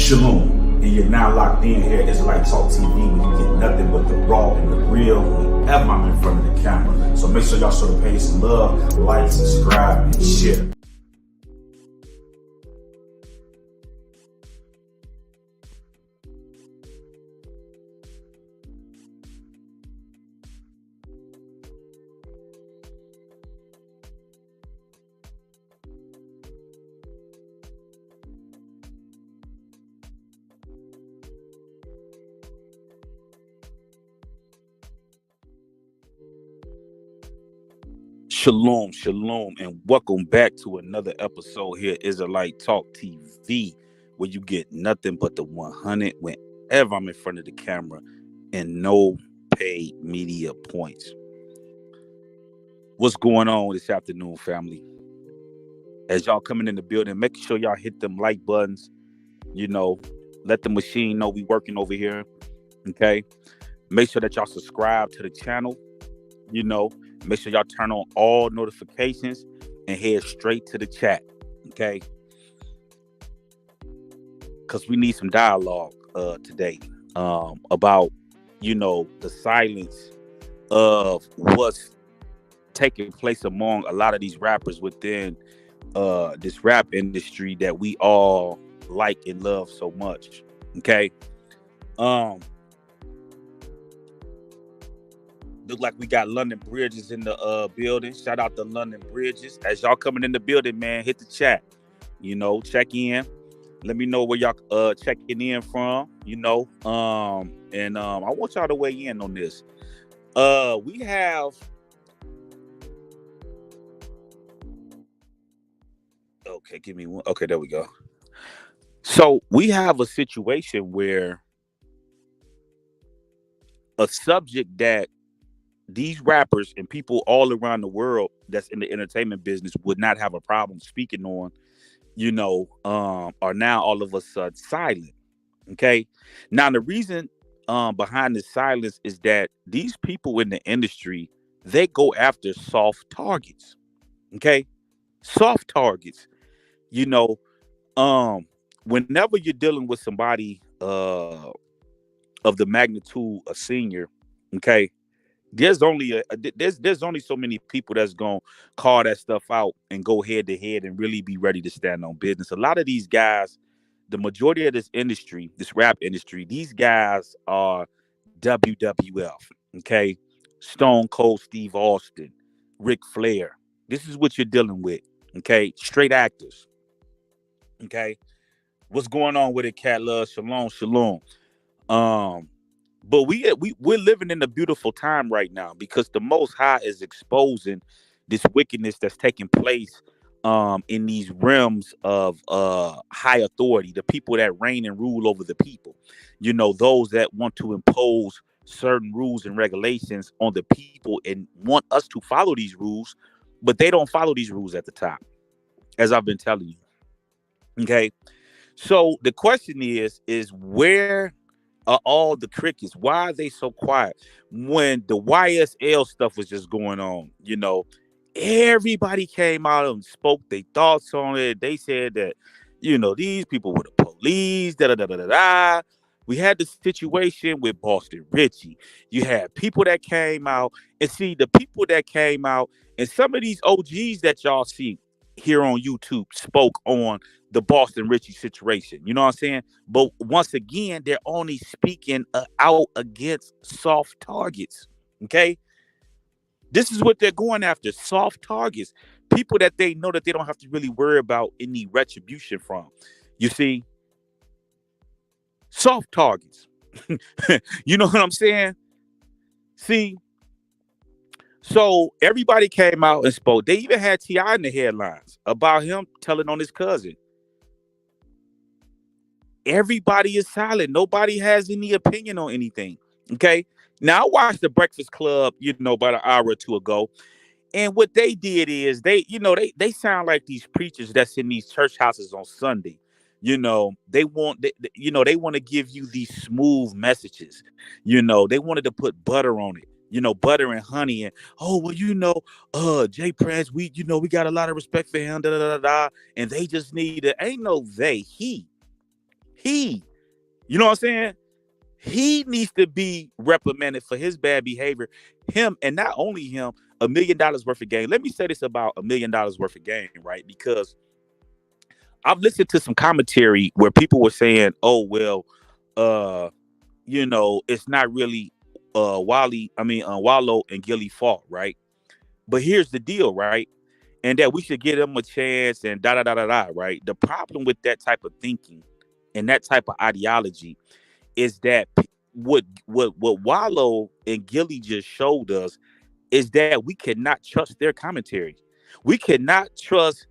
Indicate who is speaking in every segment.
Speaker 1: Shalom, and you're now locked in here at Israelite Talk TV, where you get nothing but the raw and the real whenever I'm in front of the camera. So make sure y'all show the page some love, like, subscribe, and share.
Speaker 2: Shalom, shalom, and welcome back to another episode here, Israelite Talk TV, where you get nothing but the 100 whenever I'm in front of the camera and no paid media points. What's going on this afternoon, family? As y'all coming in the building, make sure y'all hit them like buttons, let the machine know we working over here, okay? Make sure that y'all subscribe to the channel, Make sure y'all turn on all notifications and head straight to the chat, okay? Because we need some dialogue today about, the silence of what's taking place among a lot of these rappers within this rap industry that we all like and love so much, okay? Look like we got London Bridges in the building. Shout out to London Bridges. As y'all coming in the building, man, hit the chat. Check in. Let me know where y'all checking in from. I want y'all to weigh in on this. We have. Okay, give me one. Okay, there we go. So we have a situation where a subject that these rappers and people all around the world that's in the entertainment business would not have a problem speaking on, are now all of a sudden silent. Okay. Now, the reason behind this silence is that these people in the industry, they go after soft targets. Okay. Soft targets. Whenever you're dealing with somebody of the magnitude of senior, okay, there's only there's only so many people that's gonna call that stuff out and go head to head and really be ready to stand on business. A lot of these guys, the majority of this industry, this rap industry, these guys are WWF, okay? Stone Cold Steve Austin, Ric Flair. This is what you're dealing with, okay? Straight actors, okay? What's going on with it, Cat Love? Shalom, shalom. But we're living in a beautiful time right now because the Most High is exposing this wickedness that's taking place in these realms of high authority, the people that reign and rule over the people. Those that want to impose certain rules and regulations on the people and want us to follow these rules, but they don't follow these rules at the top, as I've been telling you. Okay, so the question is where are all the crickets? Why are they so quiet? When the YSL stuff was just going on, everybody came out and spoke their thoughts on it. They said that, these people were the police, da-da-da-da-da-da. We had the situation with Boston Richie. You had people that came out, and see, the people that came out, and some of these OGs that y'all see here on YouTube spoke on the Boston Richie situation. You know what I'm saying? But once again, they're only speaking out against soft targets. Okay? This is what they're going after. Soft targets. People that they know that they don't have to really worry about any retribution from. You see? Soft targets. You know what I'm saying? See? So everybody came out and spoke. They even had T.I. in the headlines about him telling on his cousin. Everybody is silent. Nobody has any opinion on anything. Okay. Now I watched the Breakfast Club, about an hour or two ago. And what they did is they sound like these preachers that's in these church houses on Sunday. They want to give you these smooth messages. They wanted to put butter on it. Butter and honey, and Jay Prince, we got a lot of respect for him, da da da da, and they just need to, ain't no they, he He, you know what I'm saying? He needs to be reprimanded for his bad behavior. Him, and not only him, $1 million worth of game. Let me say this about $1 million worth of game, right? Because I've listened to some commentary where people were saying, "Oh well, uh, it's not really Wallow and Gilly fault, right?" But here's the deal, right? And that we should give them a chance and da da da da da, right? The problem with that type of thinking and that type of ideology is that what Wallow and Gilly just showed us is that we cannot trust their commentary. We cannot trust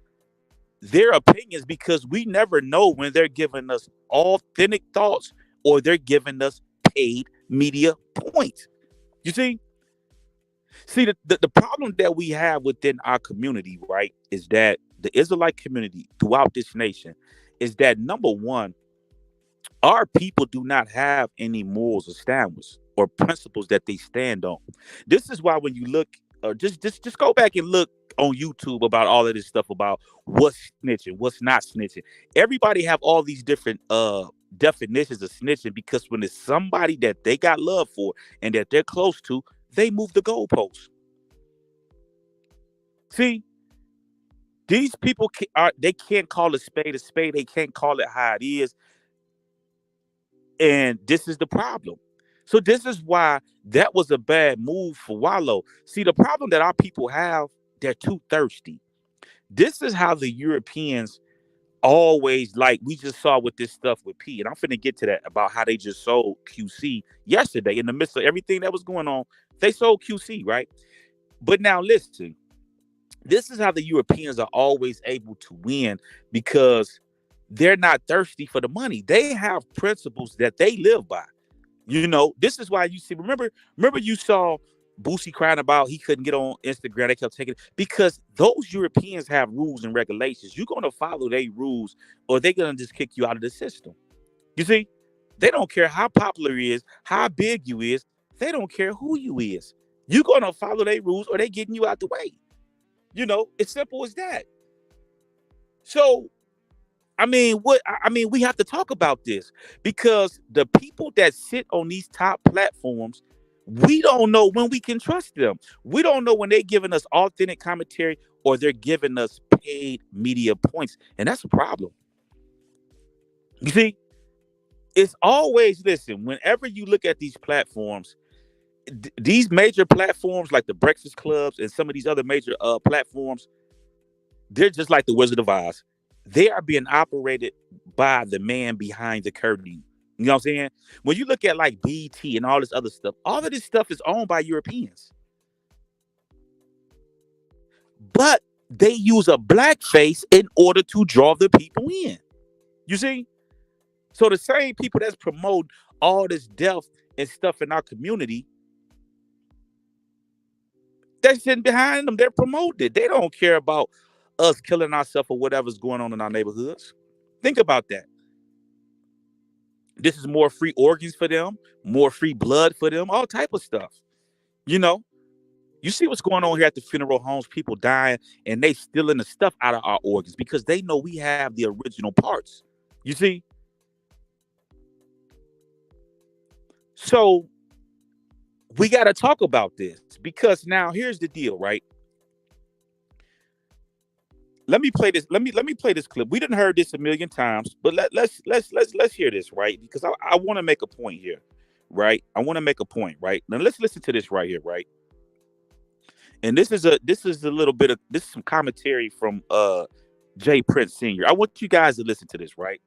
Speaker 2: their opinions because we never know when they're giving us authentic thoughts or they're giving us paid media points. You see the problem that we have within our community, right, is that the Israelite community throughout this nation is that number one, our people do not have any morals established or principles that they stand on. This is why when you look, just go back and look on YouTube about all of this stuff about what's snitching, what's not snitching. Everybody have all these different definitions of snitching because when it's somebody that they got love for and that they're close to, they move the goalposts. See, these people they can't call a spade a spade. They can't call it how it is. And this is the problem. So this is why that was a bad move for Wallow. See, the problem that our people have, they're too thirsty. This is how the Europeans always, like we just saw with this stuff with P. And I'm finna get to that about how they just sold QC yesterday in the midst of everything that was going on. They sold QC, right? But now listen, this is how the Europeans are always able to win because they're not thirsty for the money. They have principles that they live by. This is why you see. Remember, you saw Boosie crying about he couldn't get on Instagram. They kept taking it because those Europeans have rules and regulations. You're gonna follow their rules, or they're gonna just kick you out of the system. You see, they don't care how popular he is, how big you is. They don't care who you is. You're gonna follow their rules, or they getting you out the way. It's simple as that. So we have to talk about this because the people that sit on these top platforms, we don't know when we can trust them. We don't know when they're giving us authentic commentary or they're giving us paid media points. And that's a problem. You see, it's always, listen, whenever you look at these platforms, these major platforms like the Breakfast Clubs and some of these other major platforms, they're just like the Wizard of Oz. They are being operated by the man behind the curtain. You know what I'm saying? When you look at like BT and all this other stuff, all of this stuff is owned by Europeans. But they use a blackface in order to draw the people in. You see? So the same people that's promote all this death and stuff in our community, they're sitting behind them. They're promoted. They don't care about us killing ourselves or whatever's going on in our neighborhoods. Think about that. This is more free organs for them, more free blood for them, all type of stuff. You know, you see what's going on here at the funeral homes, people dying, and they stealing the stuff out of our organs because they know we have the original parts. You see? So we got to talk about this because now here's the deal, right? Let me play this. Let me play this clip. We didn't heard this a million times, but let's hear this, right? Because I want to make a point here, right? I want to make a point, right? Now let's listen to this right here, right? And this is a little bit of this is some commentary from Jay Prince Sr. I want you guys to listen to this, right?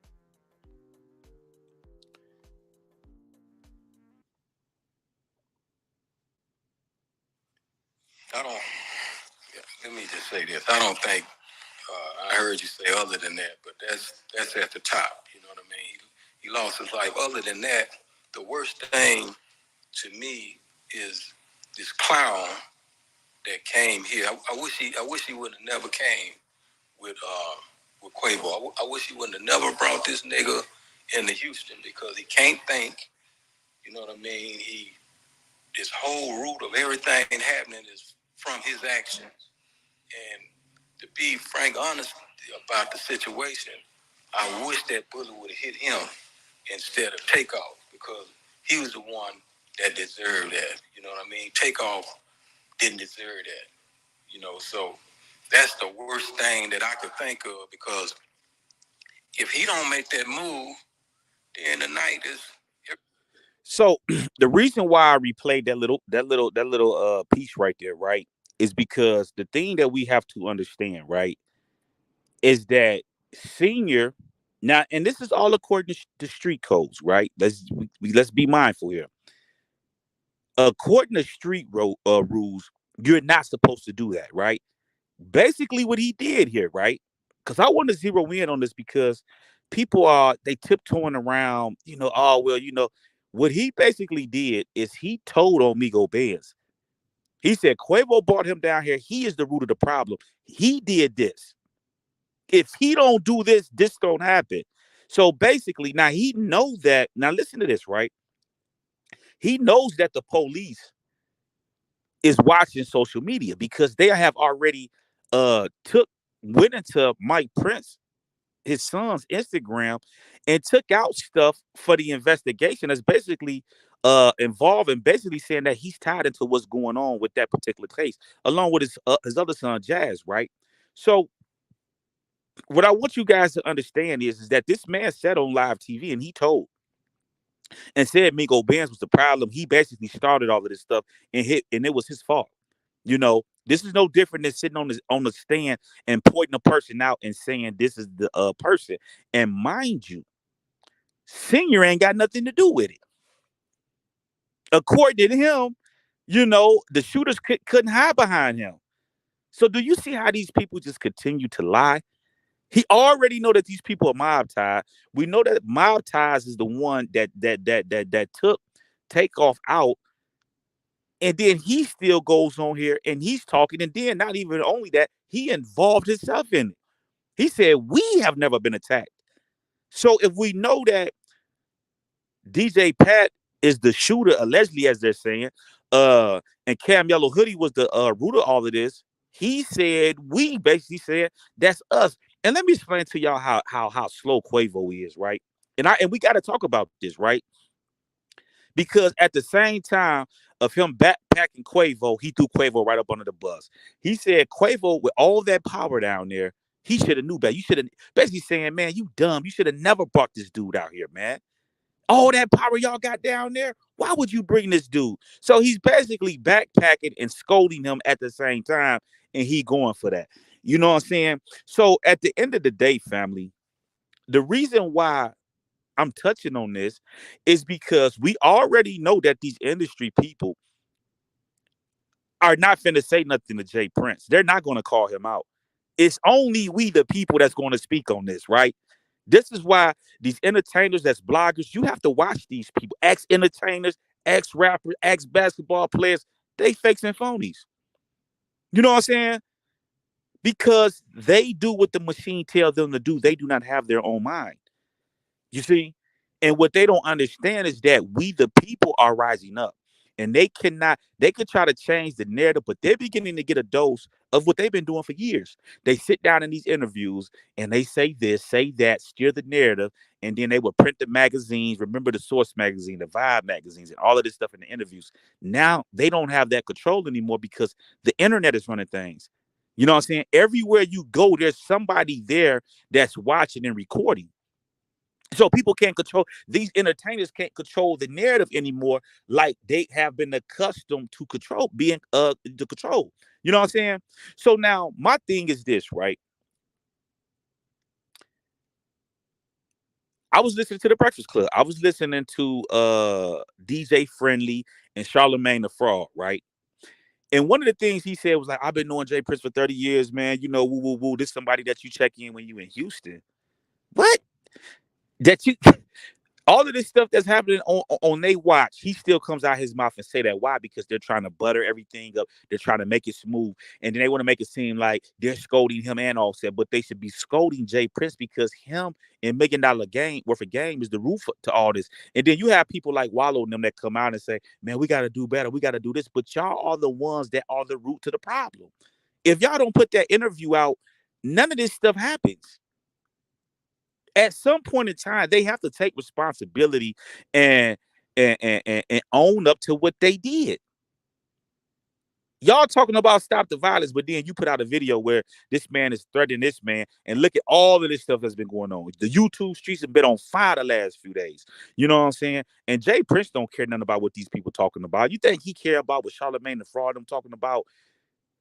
Speaker 3: I don't. Yeah, let me just say this. I don't think I heard you say other than that, but that's at the top. You know what I mean? He lost his life. Other than that, the worst thing to me is this clown that came here. I wish he would have never came with Quavo. I wish he wouldn't have never brought this nigga into Houston because he can't think. You know what I mean? This whole root of everything happening is from his actions. And to be frank, honest about the situation, I wish that bullet would have hit him instead of Takeoff, because he was the one that deserved that. You know what I mean? Takeoff didn't deserve that. You know, so that's the worst thing that I could think of, because if he don't make that move, then the night is.
Speaker 2: So the reason why I replayed that little piece right there, right, is because the thing that we have to understand, right, is that senior now, and this is all according to street codes, right? Let's be mindful here. According to rules, you're not supposed to do that, right? Basically, what he did here, right? Because I want to zero in on this because people are they tiptoeing around, oh well, what he basically did is he told Omigo Benz. He said Quavo brought him down here. He is the root of the problem. He did this. If he don't do this, this don't happen. So basically, now he knows that. Now listen to this, right? He knows that the police is watching social media because they have already went into Mike Prince, his son's Instagram, and took out stuff for the investigation that's basically involved and basically saying that he's tied into what's going on with that particular case, along with his other son Jazz, right? So what I want you guys to understand is that this man said on live TV and he told and said Migo Benz was the problem. He basically started all of this stuff and it was his fault. This is no different than sitting on the stand and pointing a person out and saying this is the person. And mind you, Senior ain't got nothing to do with it. According to him, the shooters couldn't hide behind him. So do you see how these people just continue to lie? He already know that these people are mob tied. We know that mob ties is the one that took Takeoff out. And then he still goes on here and he's talking. And then not even only that, he involved himself in it. He said, we have never been attacked. So if we know that DJ Pat is the shooter, allegedly, as they're saying, and Cam Yellow Hoodie was the root of all of this, he said, we basically said, that's us. And let me explain to y'all how slow Quavo is, right? And we got to talk about this, right? Because at the same time of him backpacking Quavo, he threw Quavo right up under the bus. He said Quavo, with all that power down there, he should have knew better. You should have basically saying, man, you dumb. You should have never brought this dude out here, man. All that power y'all got down there, why would you bring this dude? So he's basically backpacking and scolding him at the same time, and he going for that. You know what I'm saying? So at the end of the day, family, the reason why I'm touching on this is because we already know that these industry people are not finna say nothing to Jay Prince. They're not going to call him out. It's only we, the people, that's going to speak on this, right? This is why these entertainers, that's bloggers, you have to watch these people. Ex-entertainers, ex-rappers, ex-basketball players, they fakes and phonies. You know what I'm saying? Because they do what the machine tells them to do. They do not have their own mind. You see? And what they don't understand is that we, the people, are rising up. And they can try to change the narrative, but they're beginning to get a dose of what they've been doing for years. They sit down in these interviews and they say this, say that, steer the narrative, and then they will print the magazines. Remember the Source magazine, the Vibe magazines, and all of this stuff in the interviews. Now they don't have that control anymore because the internet is running things. You know what I'm saying? Everywhere you go, there's somebody there that's watching and recording. So people can't control, these entertainers can't control the narrative anymore like they have been accustomed to being to control. You know what I'm saying? So now my thing is this, right? I was listening to the Breakfast Club. I was listening to DJ Friendly and Charlemagne the Fraud, right? And one of the things he said was like, I've been knowing Jay Prince for 30 years, man. Woo, woo, woo. This is somebody that you check in when you in Houston. What? That you all of this stuff that's happening on they watch, he still comes out his mouth and say that. Why? Because they're trying to butter everything up. They're trying to make it smooth. And then they want to make it seem like they're scolding him and Offset, but they should be scolding Jay Prince because him and $1 million game worth of game is the roof to all this. And then you have people like Wallow and them that come out and say, man, we got to do better. We got to do this. But y'all are the ones that are the root to the problem. If y'all don't put that interview out, none of this stuff happens. At some point in time, they have to take responsibility and and own up to what they did. Y'all talking about stop the violence, but then you put out a video where this man is threatening this man, and look at all of this stuff that's been going on. The YouTube streets have been on fire the last few days. You know what I'm saying? And Jay Prince don't care nothing about what these people talking about. You think he care about what Charlamagne the Fraud them talking about?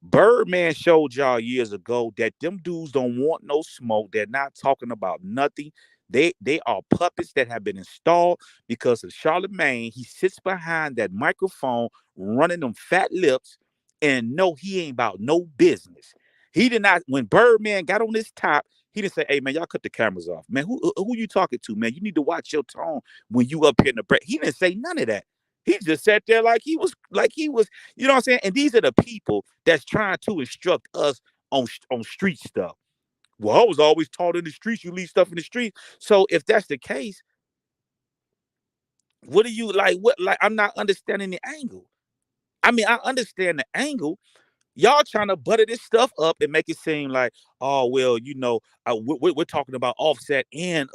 Speaker 2: Birdman showed y'all years ago that them dudes don't want no smoke. They're not talking about nothing. They are puppets that have been installed because of Charlamagne. He sits behind that microphone, running them fat lips, and no, he ain't about no business. He did not. When Birdman got on this top, he didn't say, "Hey man, y'all cut the cameras off, man. Who you talking to, man? You need to watch your tone when you up here in the break." He didn't say none of that. He just sat there like he was, you know what I'm saying? And these are the people that's trying to instruct us on street stuff. Well, I was always taught in the streets, you leave stuff in the street. So if that's the case, what are you like? What like I'm not understanding the angle. I mean, I understand the angle. Y'all trying to butter this stuff up and make it seem like, oh well, you know, we're talking about Offset and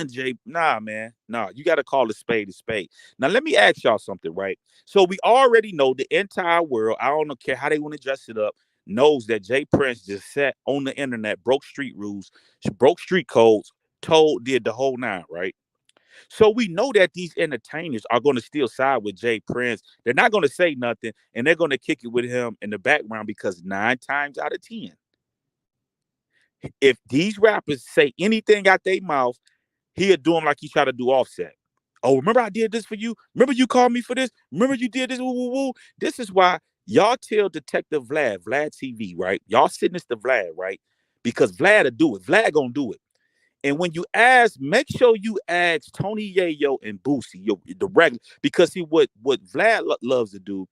Speaker 2: Jay. Nah, man, nah. You got to call a spade a spade. Now let me ask y'all something, right? So we already know the entire world. I don't care how they want to dress it up. Knows that Jay Prince just sat on the internet, broke street rules, broke street codes, did the whole nine, right? So we know that these entertainers are going to still side with Jay Prince. They're not going to say nothing, and they're going to kick it with him in the background because 9 times out of 10, if these rappers say anything out their mouth, he'll do them like he tried to do Offset. Oh, remember I did this for you? Remember you called me for this? Remember you did this? Woo, woo, woo. This is why y'all tell Detective Vlad TV, right? Y'all sitting this to Vlad, right? Because Vlad will do it. Vlad gonna do it. And when you ask, make sure you ask Tony Yayo and Boosie, the regular, because what Vlad loves to do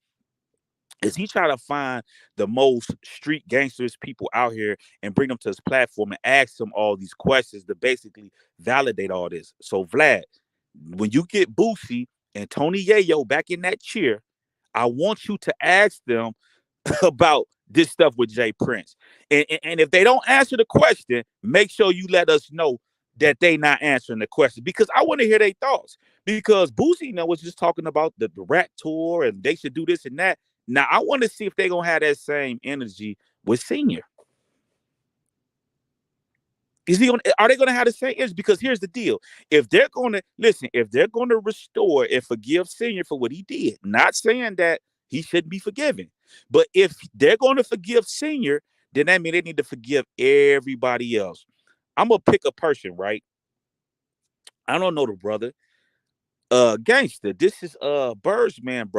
Speaker 2: is he try to find the most street gangsters people out here and bring them to his platform and ask them all these questions to basically validate all this. So Vlad, when you get Boosie and Tony Yayo back in that chair, I want you to ask them about this stuff with Jay Prince. And if they don't answer the question, make sure you let us know that they not answering the question because I want to hear their thoughts. Because Boosie, was just talking about the rap tour and they should do this and that. Now I want to see if they're gonna have that same energy with Senior. Are they gonna have the same energy? Because here's the deal: if they're gonna listen, if they're gonna restore and forgive Senior for what he did, not saying that he shouldn't be forgiven, but if they're gonna forgive Senior, then that means they need to forgive everybody else. I'm gonna pick a person, right? I don't know the brother. Gangster. This is Birdman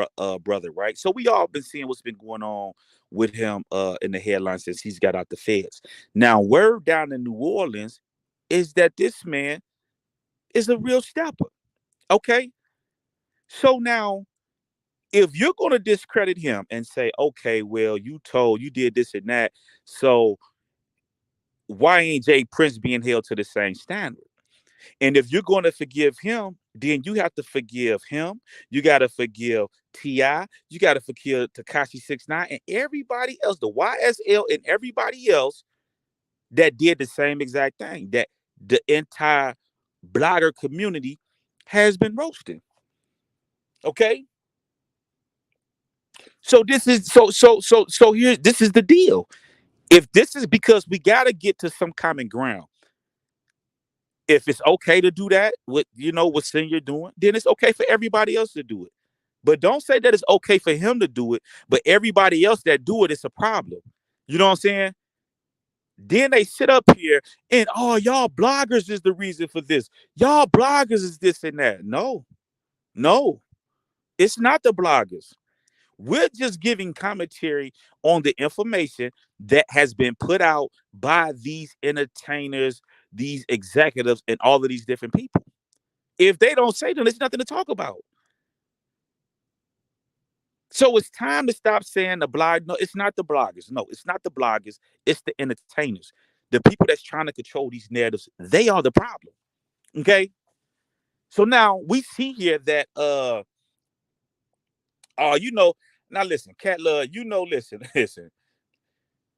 Speaker 2: brother, right? So we all been seeing what's been going on with him in the headlines since he's got out the feds. Now, word down in New Orleans is that this man is a real stepper. Okay. So now, if you're gonna discredit him and say, okay, well, you did this and that, so why ain't Jay Prince being held to the same standard? And if you're going to forgive him, then you have to forgive him. You got to forgive T.I. You got to forgive Tekashi 6ix9ine and everybody else, the YSL and everybody else that did the same exact thing. That the entire blogger community has been roasting. Okay. So this is here. This is the deal. If this is because we got to get to some common ground. If it's okay to do that with what Senior doing, then it's okay for everybody else to do it. But don't say that it's okay for him to do it, but everybody else that do it, it's a problem. You know what I'm saying? Then they sit up here and y'all bloggers is the reason for this. Y'all bloggers is this and that. No, it's not the bloggers. We're just giving commentary on the information that has been put out by these entertainers, these executives, and all of these different people. If they don't say them, there's nothing to talk about. So it's time to stop saying the blog. No, it's not the bloggers. No, it's not the bloggers. It's the entertainers. The people that's trying to control these narratives, they are the problem. Okay. So now we see here that now listen, Cat Love, listen.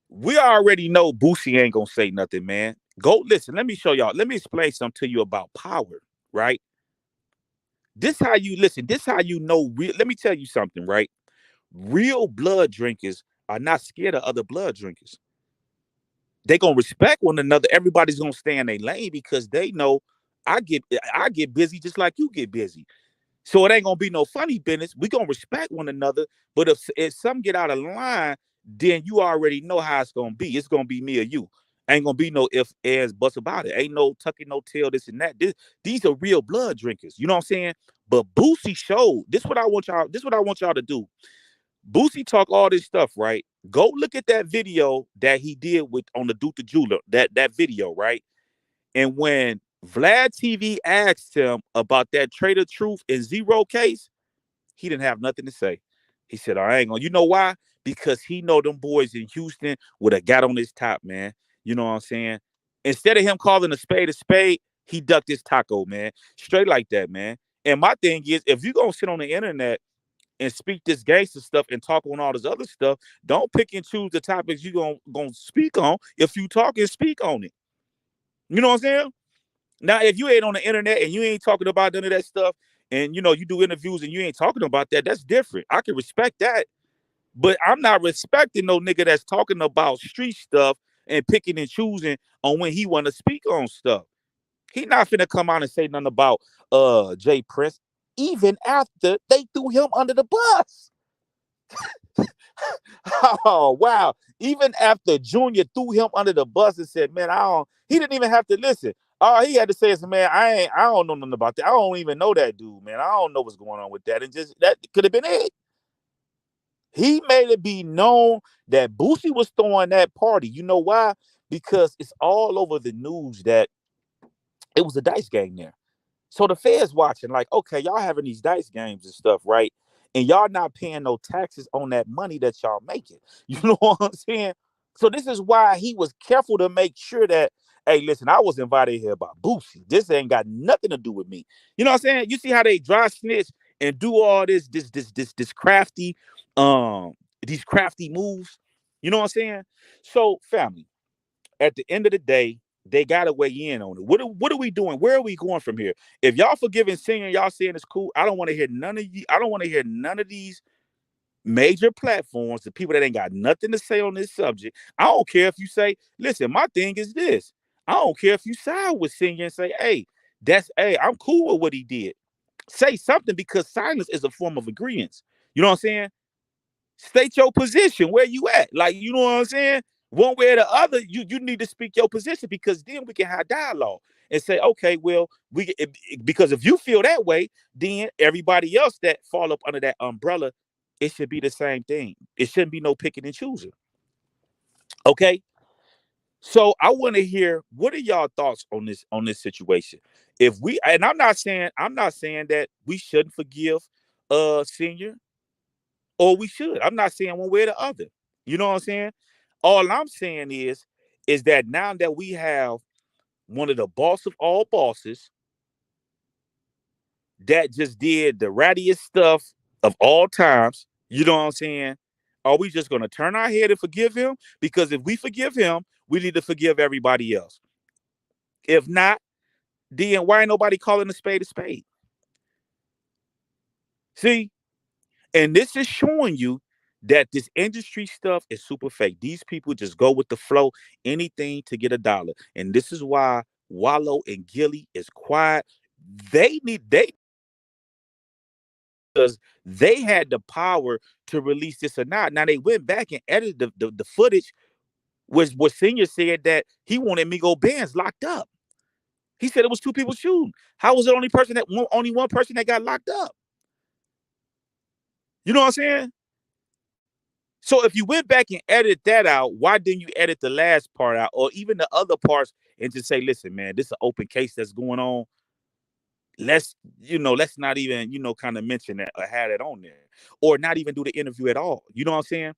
Speaker 2: We already know Boosie ain't gonna say nothing, man. Go listen. Let me show y'all. Let me explain something to you about power, right? This how you listen. This how you know real. Let me tell you something, right? Real blood drinkers are not scared of other blood drinkers. They gonna respect one another. Everybody's gonna stay in their lane because they know I get busy just like you get busy. So it ain't gonna be no funny business. We gonna respect one another. But if some get out of line, then you already know how it's gonna be. It's gonna be me or you. Ain't gonna be no if, ands, buts about it. Ain't no tucking no tail, this and that. These are real blood drinkers. You know what I'm saying? But Boosie showed. This what I want y'all. This what I want y'all to do. Boosie talk all this stuff, right? Go look at that video that he did with on the Duke the Jeweler. That video, right? And when Vlad TV asked him about that Trader Truth and Zero case, he didn't have nothing to say. He said, I ain't gonna. You know why? Because he know them boys in Houston would have got on his top, man. You know what I'm saying? Instead of him calling a spade, he ducked his taco, man. Straight like that, man. And my thing is, if you gonna sit on the internet and speak this gangster stuff and talk on all this other stuff, don't pick and choose the topics you gonna speak on. If you talk and speak on it. You know what I'm saying? Now, if you ain't on the internet and you ain't talking about none of that stuff, and you do interviews and you ain't talking about that, that's different. I can respect that. But I'm not respecting no nigga that's talking about street stuff and picking and choosing on when he wanna speak on stuff. He not finna come out and say nothing about Jay Prince, even after they threw him under the bus. Oh wow. Even after Junior threw him under the bus and said, man, he didn't even have to listen. All he had to say is, man, I don't know nothing about that. I don't even know that dude, man. I don't know what's going on with that. And just that could have been it. He made it be known that Boosie was throwing that party. You know why? Because it's all over the news that it was a dice game there. So the feds watching, like, okay, y'all having these dice games and stuff, right? And y'all not paying no taxes on that money that y'all making. You know what I'm saying? So this is why he was careful to make sure that, hey, listen, I was invited here by Boosie. This ain't got nothing to do with me. You know what I'm saying? You see how they dry snitch and do all this crafty, um, these crafty moves. You know what I'm saying? So, family, at the end of the day, they gotta weigh in on it. What are we doing? Where are we going from here? If y'all forgiving singing, y'all saying it's cool. I don't want to hear none of you. I don't want to hear none of these major platforms, the people that ain't got nothing to say on this subject. I don't care if you say, listen, my thing is this. I don't care if you side with singing and say, hey, I'm cool with what he did. Say something because silence is a form of agreement. You know what I'm saying? State your position where you at. Like, you know what I'm saying? One way or the other, you need to speak your position because then we can have dialogue and say, okay, well, because if you feel that way, then everybody else that fall up under that umbrella, it should be the same thing. It shouldn't be no picking and choosing. Okay. So I want to hear what are y'all thoughts on this situation. If we and I'm not saying that we shouldn't forgive senior or we should. I'm not saying one way or the other. You know what I'm saying? All I'm saying is that now that we have one of the boss of all bosses that just did the rattiest stuff of all times, you know what I'm saying? Are we just gonna turn our head and forgive him? Because if we forgive him, we need to forgive everybody else. If not, then why ain't nobody calling a spade a spade? See, and this is showing you that this industry stuff is super fake. These people just go with the flow, anything to get a dollar. And this is why Wallow and Gilly is quiet. They because they had the power to release this or not. Now they went back and edited the footage, was what Senior said that he wanted Migo Benz locked up. He said it was two people shooting. How was it only one person that got locked up? You know what I'm saying? So if you went back and edited that out, why didn't you edit the last part out or even the other parts and just say, listen, man, this is an open case that's going on. Let's not even, kind of mention that or have it on there or not even do the interview at all. You know what I'm saying?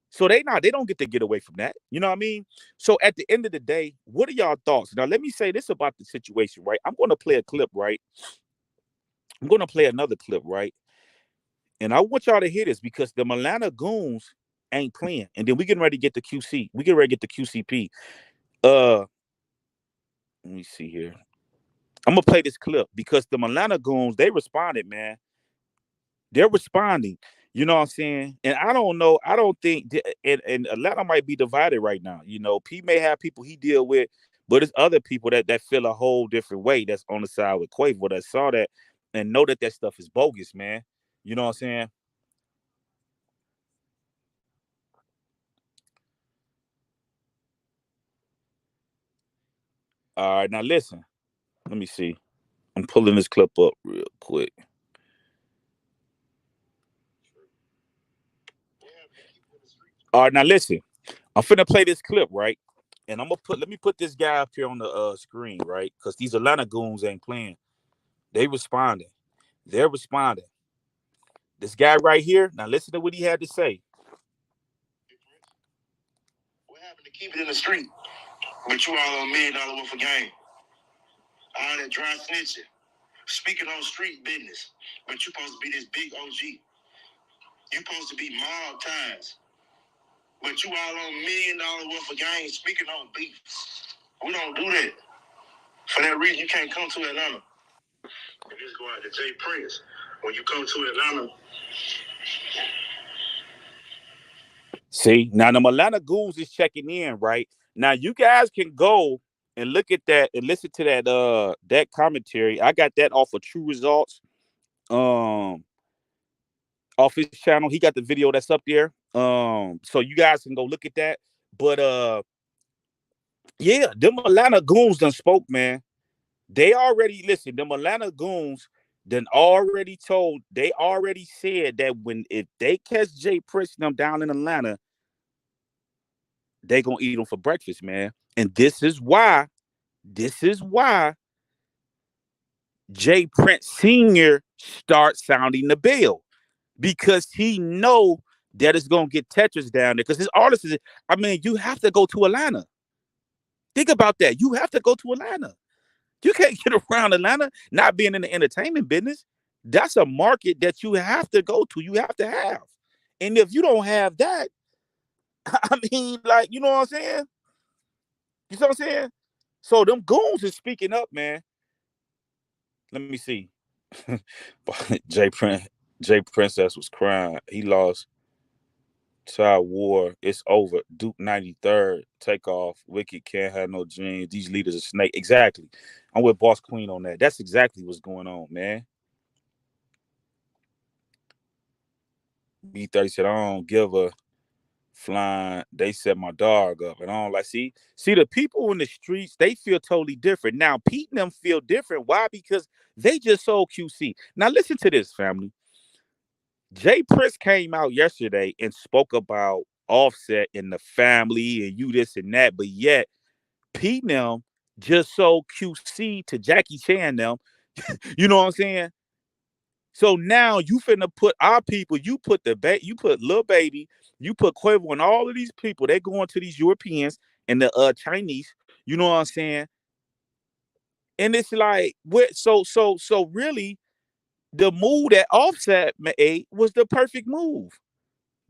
Speaker 2: So they don't get to get away from that. You know what I mean? So at the end of the day, what are y'all thoughts? Now, let me say this about the situation, right? I'm going to play a clip, right? I'm going to play another clip, right? And I want y'all to hear this because the Atlanta goons ain't playing. And then we getting ready to get the QC. We getting ready to get the QCP. Let me see here. I'm gonna play this clip because the Atlanta goons, they responded, man. They're responding. You know what I'm saying? And I don't know. I don't think, and Atlanta might be divided right now. You know, P may have people he deal with, but it's other people that feel a whole different way. That's on the side with Quavo that saw that and know that stuff is bogus, man. You know what I'm saying? All right, now listen. Let me see. I'm pulling this clip up real quick. All right, now listen. I'm finna play this clip, right? And let me put this guy up here on the screen, right? Because these Atlanta goons ain't playing. They responding. They're responding. This guy right here, now listen to what he had to say.
Speaker 3: What happened to keep it in the street? But you all on $1 million worth of game. All that dry snitching. Speaking on street business. But you supposed to be this big OG. You supposed to be mob ties. But you all on $1 million worth of game speaking on beef. We don't do that. For that reason, you can't come to Atlanta. And just go out to Jay Prince. When you come to Atlanta.
Speaker 2: See, now the Atlanta goons is checking in, right? Now you guys can go and look at that and listen to that commentary. I got that off of True Results. Off his channel. He got the video that's up there. So you guys can go look at that. But yeah, them Atlanta goons done spoke, man. They already listen, them Atlanta goons they already said that if they catch Jay Prince them down in Atlanta, they gonna eat them for breakfast, man. And this is why Jay Prince Sr. starts sounding the bell. Because he know that it's gonna get Tetris down there. Because his artist is, I mean, you have to go to Atlanta. Think about that. You have to go to Atlanta. You can't get around Atlanta not being in the entertainment business. That's a market that you have to go to. You have to have. And if you don't have that, I mean, like, you know what I'm saying? You know what I'm saying? So them goons is speaking up, man. Let me see. Jay Princess was crying. He lost. Child War, it's over. Duke 93rd, take off. Wicked can't have no dreams. These leaders are snake. Exactly. I'm with Boss Queen on that. That's exactly what's going on, man. B30 said, I don't give a flying. They set my dog up. And I don't like, see, the people in the streets, they feel totally different. Now, Pete and them feel different. Why? Because they just sold QC. Now, listen to this, family. Jay Prince came out yesterday and spoke about Offset and the family and you this and that, but yet Pete them just sold QC to Jackie Chan them. You know what I'm saying? So now you finna put our people, you put you put Lil Baby, you put Quavo and all of these people, they going to these Europeans and the Chinese, you know what I'm saying? And it's like, so really the move that Offset made was the perfect move.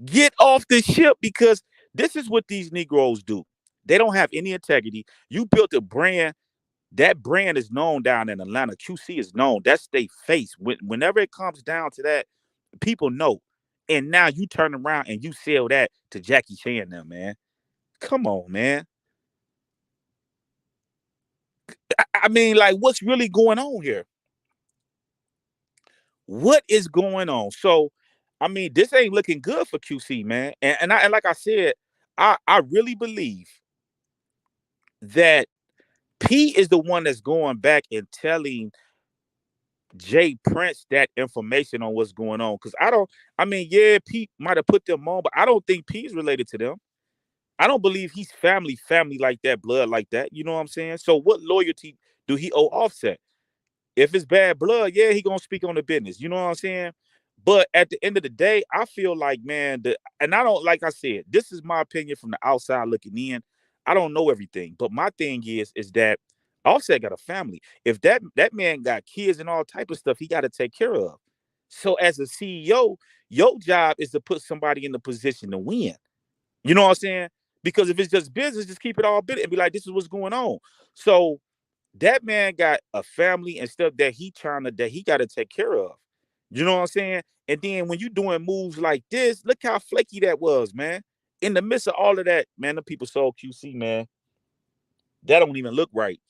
Speaker 2: Get off the ship because this is what these Negroes do. They don't have any integrity. You built a brand. That brand is known down in Atlanta. QC is known. That's their face. Whenever it comes down to that, people know. And now you turn around and you sell that to Jackie Chan now, man. Come on, man. I mean, like, what's really going on here? What is going on? So, I mean, this ain't looking good for QC, man. And like I said, I really believe that P is the one that's going back and telling Jay Prince that information on what's going on. Because yeah, P might have put them on, but I don't think P is related to them. I don't believe he's family like that, blood like that. You know what I'm saying? So what loyalty do he owe Offset? If it's bad blood, yeah, he gonna speak on the business. You know what I'm saying? But at the end of the day, I feel like, man, and I don't, like I said, this is my opinion from the outside looking in. I don't know everything, but my thing is that Offset got a family. If that man got kids and all type of stuff, he got to take care of. So as a CEO, your job is to put somebody in the position to win. You know what I'm saying? Because if it's just business, just keep it all business and be like, this is what's going on. So That man got a family and stuff that he got to take care of. You know what I'm saying? And then when you doing moves like this, look how flaky that was, man. In the midst of all of that, man, the people sold QC, man. That don't even look right.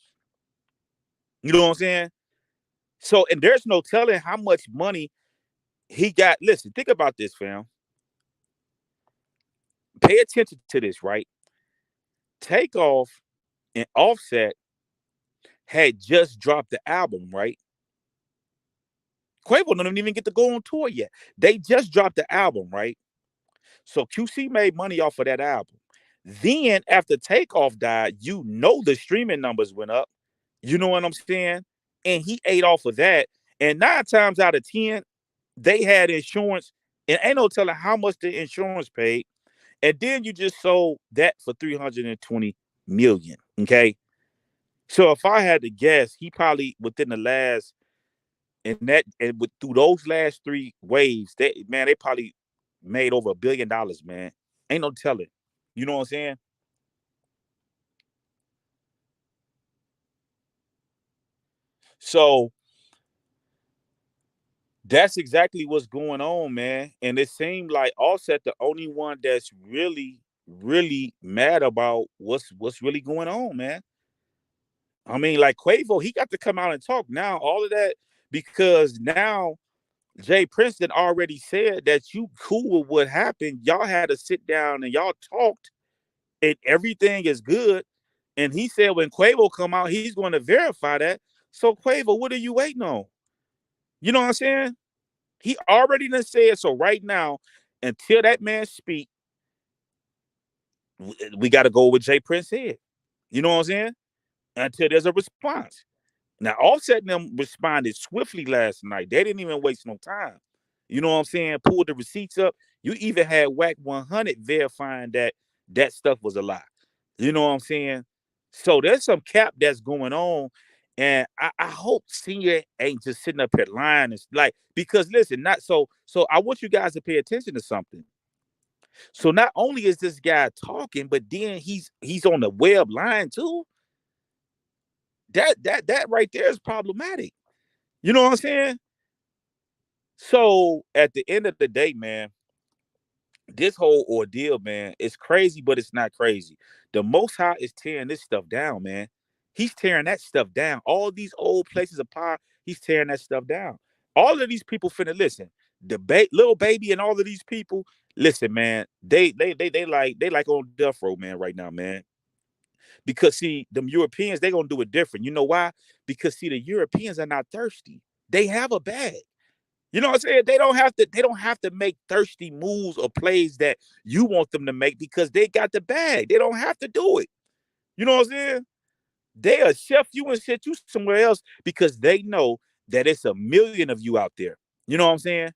Speaker 2: You know what I'm saying? So, and there's no telling how much money he got. Listen, think about this, fam. Pay attention to this, right? Takeoff and Offset had just dropped the album, right? Quavo don't even get to go on tour yet. They just dropped the album, right? So QC made money off of that album. Then after Takeoff died, you know the streaming numbers went up. You know what I'm saying? And he ate off of that. And 9 times out of 10, they had insurance, and ain't no telling how much the insurance paid. And then you just sold that for 320 million. Okay. So if I had to guess, he probably within the last through those last 3 waves, they probably made over $1 billion, man. Ain't no telling. You know what I'm saying? So that's exactly what's going on, man. And it seemed like Offset the only one that's really, really mad about what's really going on, man. I mean, like Quavo, he got to come out and talk now. All of that because now Jay Princeton already said that you cool with what happened. Y'all had to sit down and y'all talked, and everything is good. And he said when Quavo come out, he's going to verify that. So Quavo, what are you waiting on? You know what I'm saying? He already done said so. Right now, until that man speak, we got to go with Jay Prince said. You know what I'm saying? Until there's a response. Now, Offset and them responded swiftly last night. They didn't even waste no time. You know what I'm saying? Pulled the receipts up. You even had Whack 100 verifying that that stuff was a lie. You know what I'm saying? So there's some cap that's going on. And I hope Senior ain't just sitting up here lying. And like, because listen, not so I want you guys to pay attention to something. So not only is this guy talking, but then he's on the web lying too. That right there is problematic. You know what I'm saying? So at the end of the day, man, this whole ordeal, man, is crazy, but it's not crazy. The Most High is tearing this stuff down, man. He's tearing that stuff down. All these old places of power, he's tearing that stuff down. All of these people finna listen. The little baby and all of these people, listen, man. They like on death row, man, right now, man. Because see, them Europeans, they gonna do it different. You know why? Because see, the Europeans are not thirsty. They have a bag. You know what I'm saying? They don't have to make thirsty moves or plays that you want them to make because they got the bag. They don't have to do it. You know what I'm saying? They'll chef you and set you somewhere else because they know that it's a million of you out there. You know what I'm saying?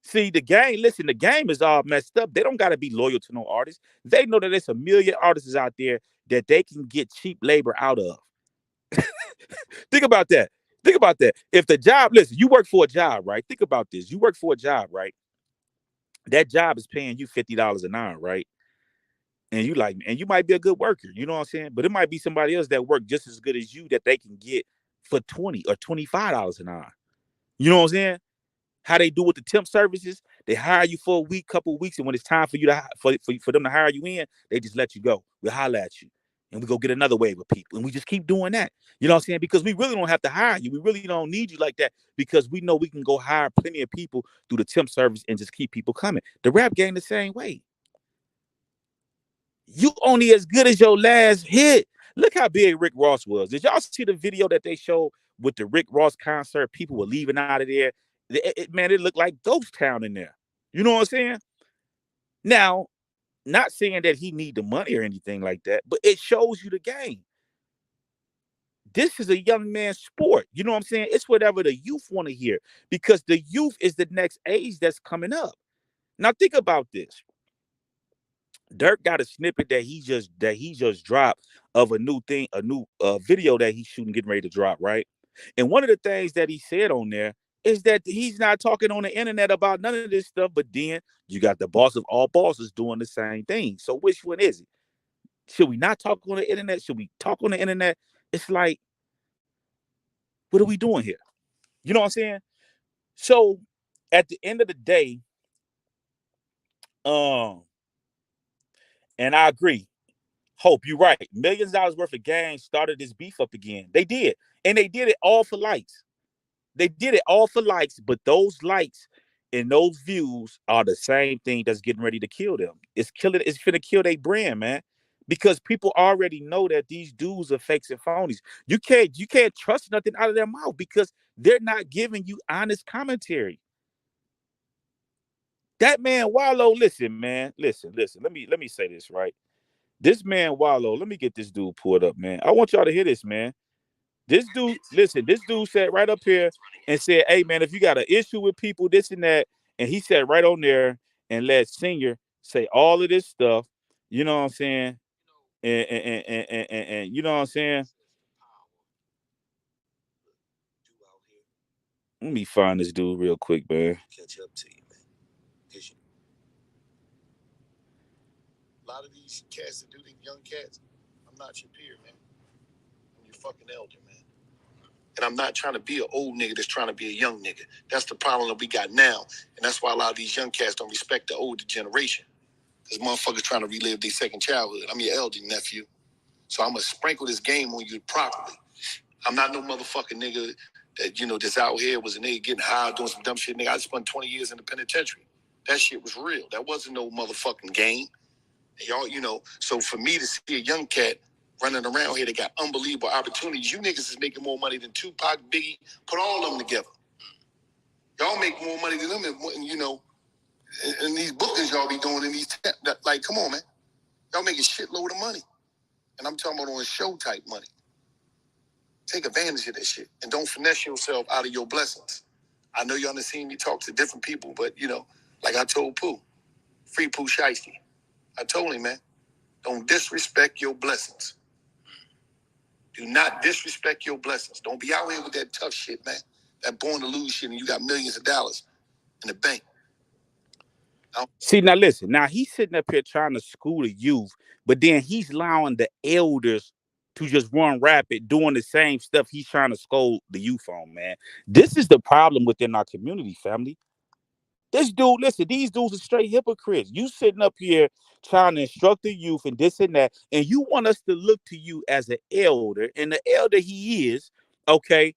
Speaker 2: See, the game is all messed up. They don't got to be loyal to no artist. They know that it's a million artists out there that they can get cheap labor out of. Think about that. Think about that. If the job, listen, you work for a job, right? Think about this. You work for a job, right? That job is paying you $50 an hour, right? And you might be a good worker, you know what I'm saying? But it might be somebody else that work just as good as you that they can get for $20 or $25 an hour. You know what I'm saying? How they do with the temp services, they hire you for a week, couple of weeks, and when it's time for you to for them to hire you in, they just let you go. We holler at you, and we go get another wave of people, and we just keep doing that. You know what I'm saying? Because we really don't have to hire you. We really don't need you like that because we know we can go hire plenty of people through the temp service and just keep people coming. The rap game the same way. You only as good as your last hit. Look how big Rick Ross was. Did y'all see the video that they showed with the Rick Ross concert? People were leaving out of there. Man, it looked like ghost town in there. You know what I'm saying? Now, not saying that he need the money or anything like that, but it shows you the game. This is a young man's sport. You know what I'm saying? It's whatever the youth want to hear because the youth is the next age that's coming up. Now think about this. Dirk got a snippet that he just dropped of a new thing, a new video that he's shooting, getting ready to drop, right? And one of the things that he said on there is that he's not talking on the internet about none of this stuff. But then you got the boss of all bosses doing the same thing. So which one is it? Should we not talk on the internet? Should we talk on the internet? It's like, what are we doing here? You know what I'm saying? So at the end of the day, um, and I agree. Hope, you're right. Millions of dollars worth of games started this beef up again. They did. And they did it all for likes. They did it all for likes, but those likes and those views are the same thing that's getting ready to kill them. It's finna kill their brand, man. Because people already know that these dudes are fakes and phonies. You can't trust nothing out of their mouth because they're not giving you honest commentary. That man Wallow, listen, man. Listen. Let me say this, right? This man Wallow, let me get this dude pulled up, man. I want y'all to hear this, man. This dude, listen, this dude sat right up here and said, hey, man, if you got an issue with people, this and that, and he sat right on there and let Senior say all of this stuff, you know what I'm saying? And you know what I'm saying? Let me find this dude real quick, man. Catch up to you, man.
Speaker 3: A lot of these cats that do these young cats, I'm not your peer, man. I'm your fucking elder, man. And I'm not trying to be an old nigga that's trying to be a young nigga. That's the problem that we got now. And that's why a lot of these young cats don't respect the older generation. Because motherfuckers trying to relive their second childhood. I'm your elder nephew. So I'm going to sprinkle this game on you properly. I'm not no motherfucking nigga that, that's out here was a nigga getting high, doing some dumb shit. Nigga, I spent 20 years in the penitentiary. That shit was real. That wasn't no motherfucking game. And y'all, so for me to see a young cat running around here that got unbelievable opportunities, you niggas is making more money than Tupac, Biggie, put all of them together. Y'all make more money than them, and these bookings y'all be doing in these, like, come on, man. Y'all making shitload of money. And I'm talking about on show type money. Take advantage of that shit and don't finesse yourself out of your blessings. I know y'all done seen me talk to different people, but, like I told Pooh, free Pooh Shiesty. I told him, man, don't disrespect your blessings. Do not disrespect your blessings. Don't be out here with that tough shit, man. That born to lose shit and you got millions of dollars in the bank.
Speaker 2: See, now listen. Now he's sitting up here trying to school the youth, but then he's allowing the elders to just run rapid, doing the same stuff he's trying to scold the youth on, man. This is the problem within our community, family. This dude, listen, these dudes are straight hypocrites. You sitting up here trying to instruct the youth and this and that, and you want us to look to you as an elder, and the elder he is, okay,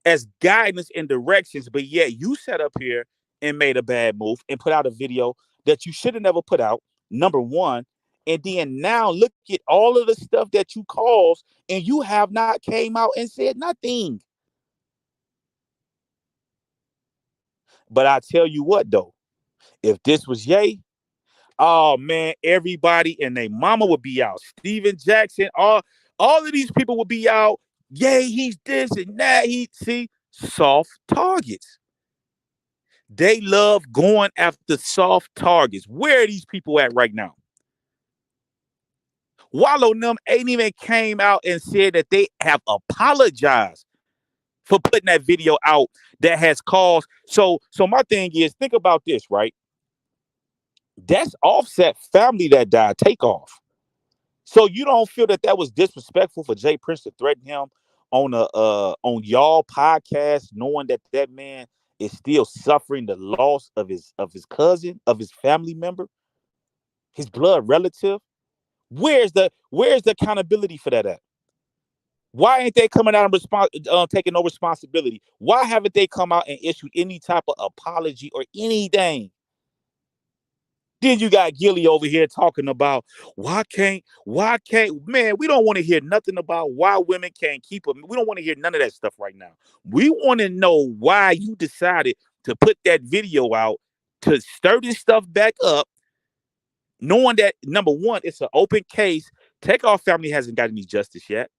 Speaker 2: as guidance and directions, but yet you sat up here and made a bad move and put out a video that you should have never put out, number one. And then now look at all of the stuff that you caused, and you have not came out and said nothing. But I tell you what, though, if this was Ye, oh man, everybody and their mama would be out. Steven Jackson, all of these people would be out. Yay, he's this and that. He see soft targets. They love going after soft targets. Where are these people at right now? Wallow them ain't even came out and said that they have apologized for putting that video out that has caused. So my thing is, think about this, right? That's Offset family that died. Take off. So you don't feel that was disrespectful for Jay Prince to threaten him on y'all podcast, knowing that man is still suffering the loss of his cousin, of his family member, his blood relative? Where's the accountability for that at? Why ain't they coming out and taking no responsibility? Why haven't they come out and issued any type of apology or anything? Then you got Gilly over here talking about why can't man, we don't want to hear nothing about why women can't keep them. We don't want to hear none of that stuff right now. We want to know why you decided to put that video out to stir this stuff back up, knowing that number one, it's an open case. Takeoff family hasn't got any justice yet.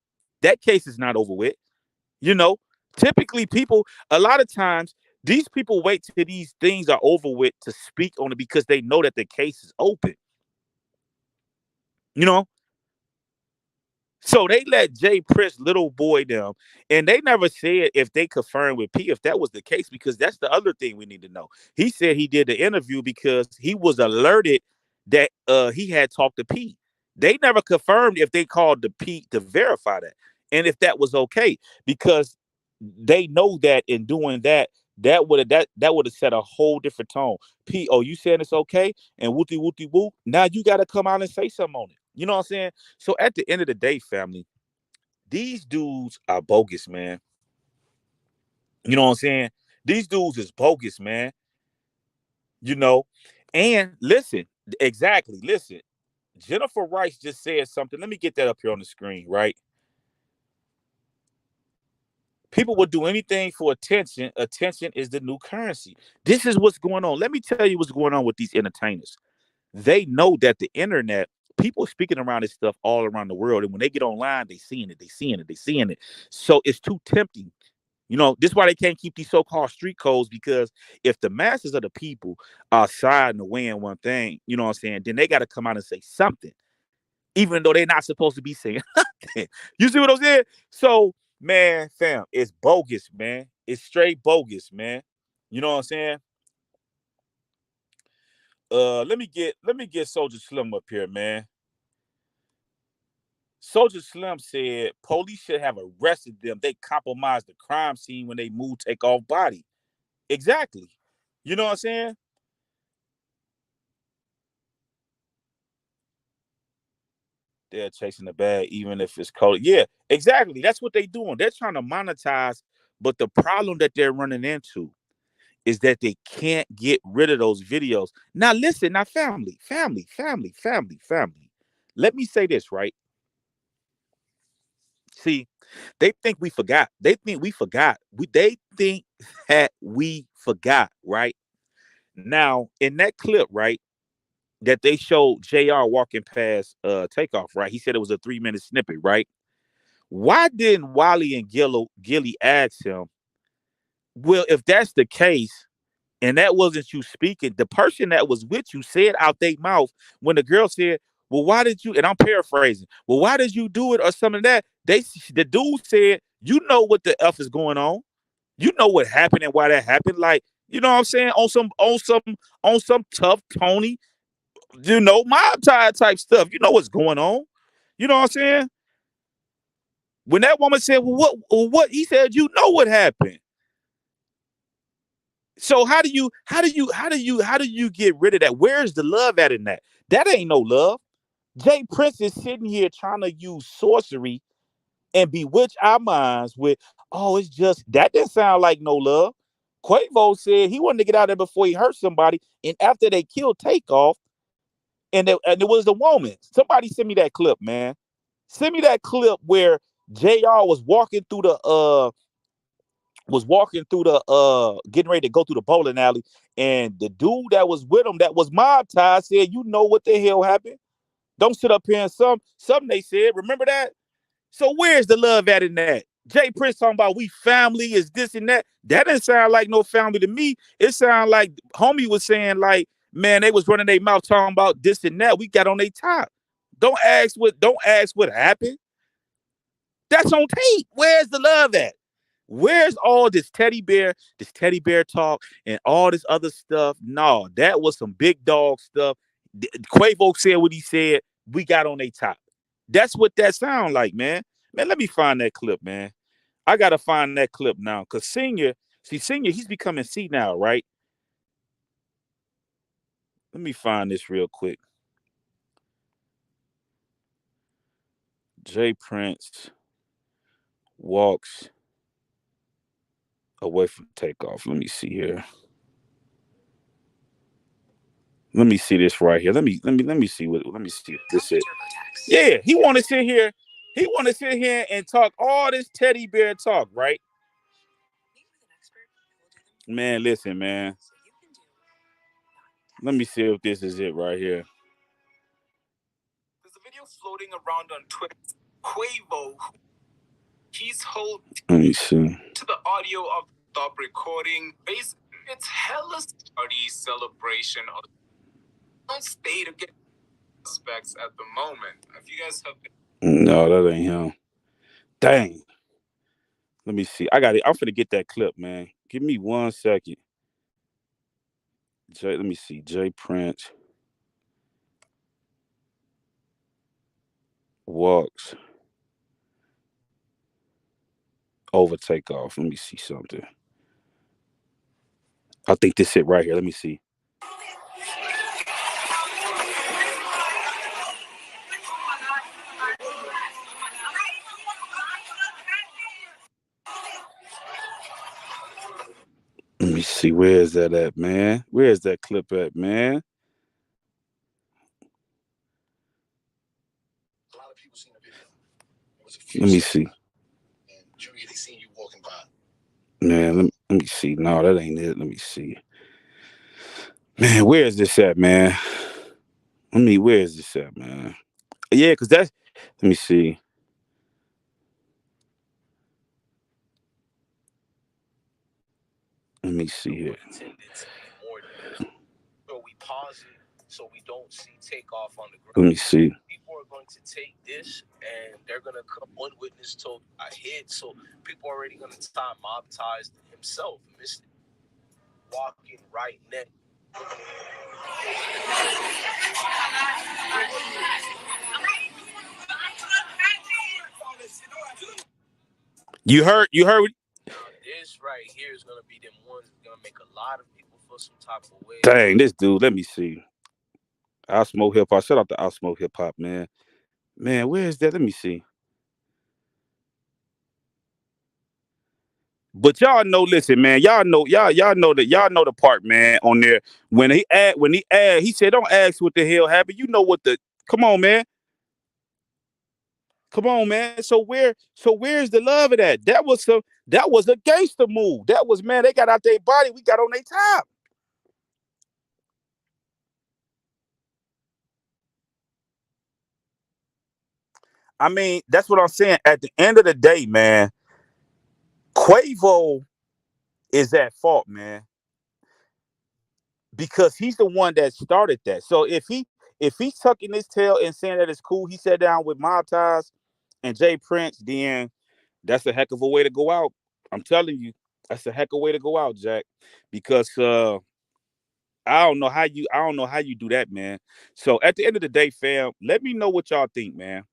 Speaker 2: That case is not over with. Typically people, a lot of times, these people wait till these things are over with to speak on it because they know that the case is open. So they let Jay Prince, little boy, them, and they never said if they confirmed with P if that was the case, because that's the other thing we need to know. He said he did the interview because he was alerted that he had talked to P. They never confirmed if they called the P to verify that. and if that was okay, because they know that in doing that, that would have set a whole different tone. Oh, you saying it's okay, and wooty wooty woo. Now you got to come out and say something on it. You know what I'm saying? So at the end of the day, family, these dudes are bogus, man. You know what I'm saying? These dudes is bogus, man. You know, and listen, exactly. Listen, Jennifer Rice just said something. Let me get that up here on the screen, right? People will do anything for attention. Attention is the new currency. This is what's going on. Let me tell you what's going on with these entertainers. They know that the internet, people speaking around this stuff all around the world, and when they get online, they seeing it, they seeing it, they seeing it. So it's too tempting. You know, this is why they can't keep these so-called street codes, because if the masses of the people are siding away in one thing, you know what I'm saying, then they got to come out and say something, even though they're not supposed to be saying nothing. You see what I'm saying? So, man, fam, it's bogus, man. It's straight bogus, man. You know what I'm saying? Let me get Soldier Slim up here, man. Soldier Slim said police should have arrested them. They compromised the crime scene when they moved Takeoff body. Exactly. You know what I'm saying? They're chasing the bag, even if it's cold. Yeah, exactly. That's what they're doing. They're trying to monetize, but the problem that they're running into is that they can't get rid of those videos. Now, listen, now, family. Let me say this, right? See, they think we forgot. They think we forgot. They think that we forgot, right? Now, in that clip, right, that they showed JR walking past Takeoff, right? He said it was a 3-minute snippet, right? Why didn't Wally and Gilly ask him, well, if that's the case, and that wasn't you speaking, the person that was with you said out their mouth when the girl said, well, why did you, and I'm paraphrasing, well, why did you do it or some of that? The dude said, you know what the F is going on. You know what happened and why that happened. Like, you know what I'm saying? On some tough Tony, mob tie type stuff. You know what's going on. You know what I'm saying? When that woman said, well, what? He said, you know what happened. So how do you get rid of that? Where's the love at in that? That ain't no love. Jay Prince is sitting here trying to use sorcery and bewitch our minds with, oh, it's just that didn't sound like no love. Quavo said he wanted to get out there before he hurt somebody, and after they killed Takeoff, and it was the woman. Somebody send me that clip, man. Send me that clip where JR was walking through the getting ready to go through the bowling alley, and the dude that was with him that was mob tied said, you know what the hell happened? Don't sit up here and something they said. Remember that? So where's the love at in that? Jay Prince talking about we family is this and that. That didn't sound like no family to me. It sounded like homie was saying, like, man, they was running their mouth talking about this and that. We got on their top. Don't ask what happened. That's on tape. Where's the love at? Where's all this teddy bear talk and all this other stuff? No, that was some big dog stuff. Quavo said what he said. We got on their top. That's what that sound like, man. Man, let me find that clip, man. I gotta find that clip now, cause Senior, he's becoming senile, right? Let me find this real quick. Jay Prince walks away from Takeoff. Let me see here. Let me see this right here. Let me see what. Let me see if this is. Yeah, he want to sit here. He want to sit here and talk all this teddy bear talk, right? Man, listen, man. Let me see if this is it right here. There's a video floating around on Twitter. Quavo, he's holding. Let me see. To the audio of stop recording. Basically, it's hella party celebration. Don't stay to get suspects at the moment. If you guys have. No, that ain't him. Dang. Let me see. I got it. I'm finna get that clip, man. Give me 1 second. Let me see. Jay Prince walks over takeoff. Let me see something. I think this it right here. Let me see. Let me see. Where is that at, man? Where is that clip at, man? Let me see. Man, let me see. No, that ain't it. Let me see. Man, where is this at, man? Where is this at, man? Yeah, because that's, let me see. Let me see here. So we don't see takeoff on the ground. Let me see. People are going to take this and they're going to come. One witness told I hid, so people are already going to time mobtize himself, Mr. Walking right next. You heard this right here is gonna be them ones that's gonna make a lot of people feel some type of way. Dang, this dude, let me see. I smoke hip hop. Shout out to I smoke hip hop, man. Man, where is that? Let me see. But y'all know, listen, man, y'all know that y'all know the part, man, on there he said, don't ask what the hell happened. You know what the come on, man. Come on, man. So where's the love of that? That was a gangster move. That was, man, they got out their body, we got on their top. I mean, that's what I'm saying. At the end of the day, man, Quavo is at fault, man, because he's the one that started that. So if he's tucking his tail and saying that it's cool, he sat down with Mob Ties and Jay Prince, then that's a heck of a way to go out. I'm telling you, that's a heck of a way to go out, Jack. Because I don't know how you do that, man. So at the end of the day, fam, let me know what y'all think, man.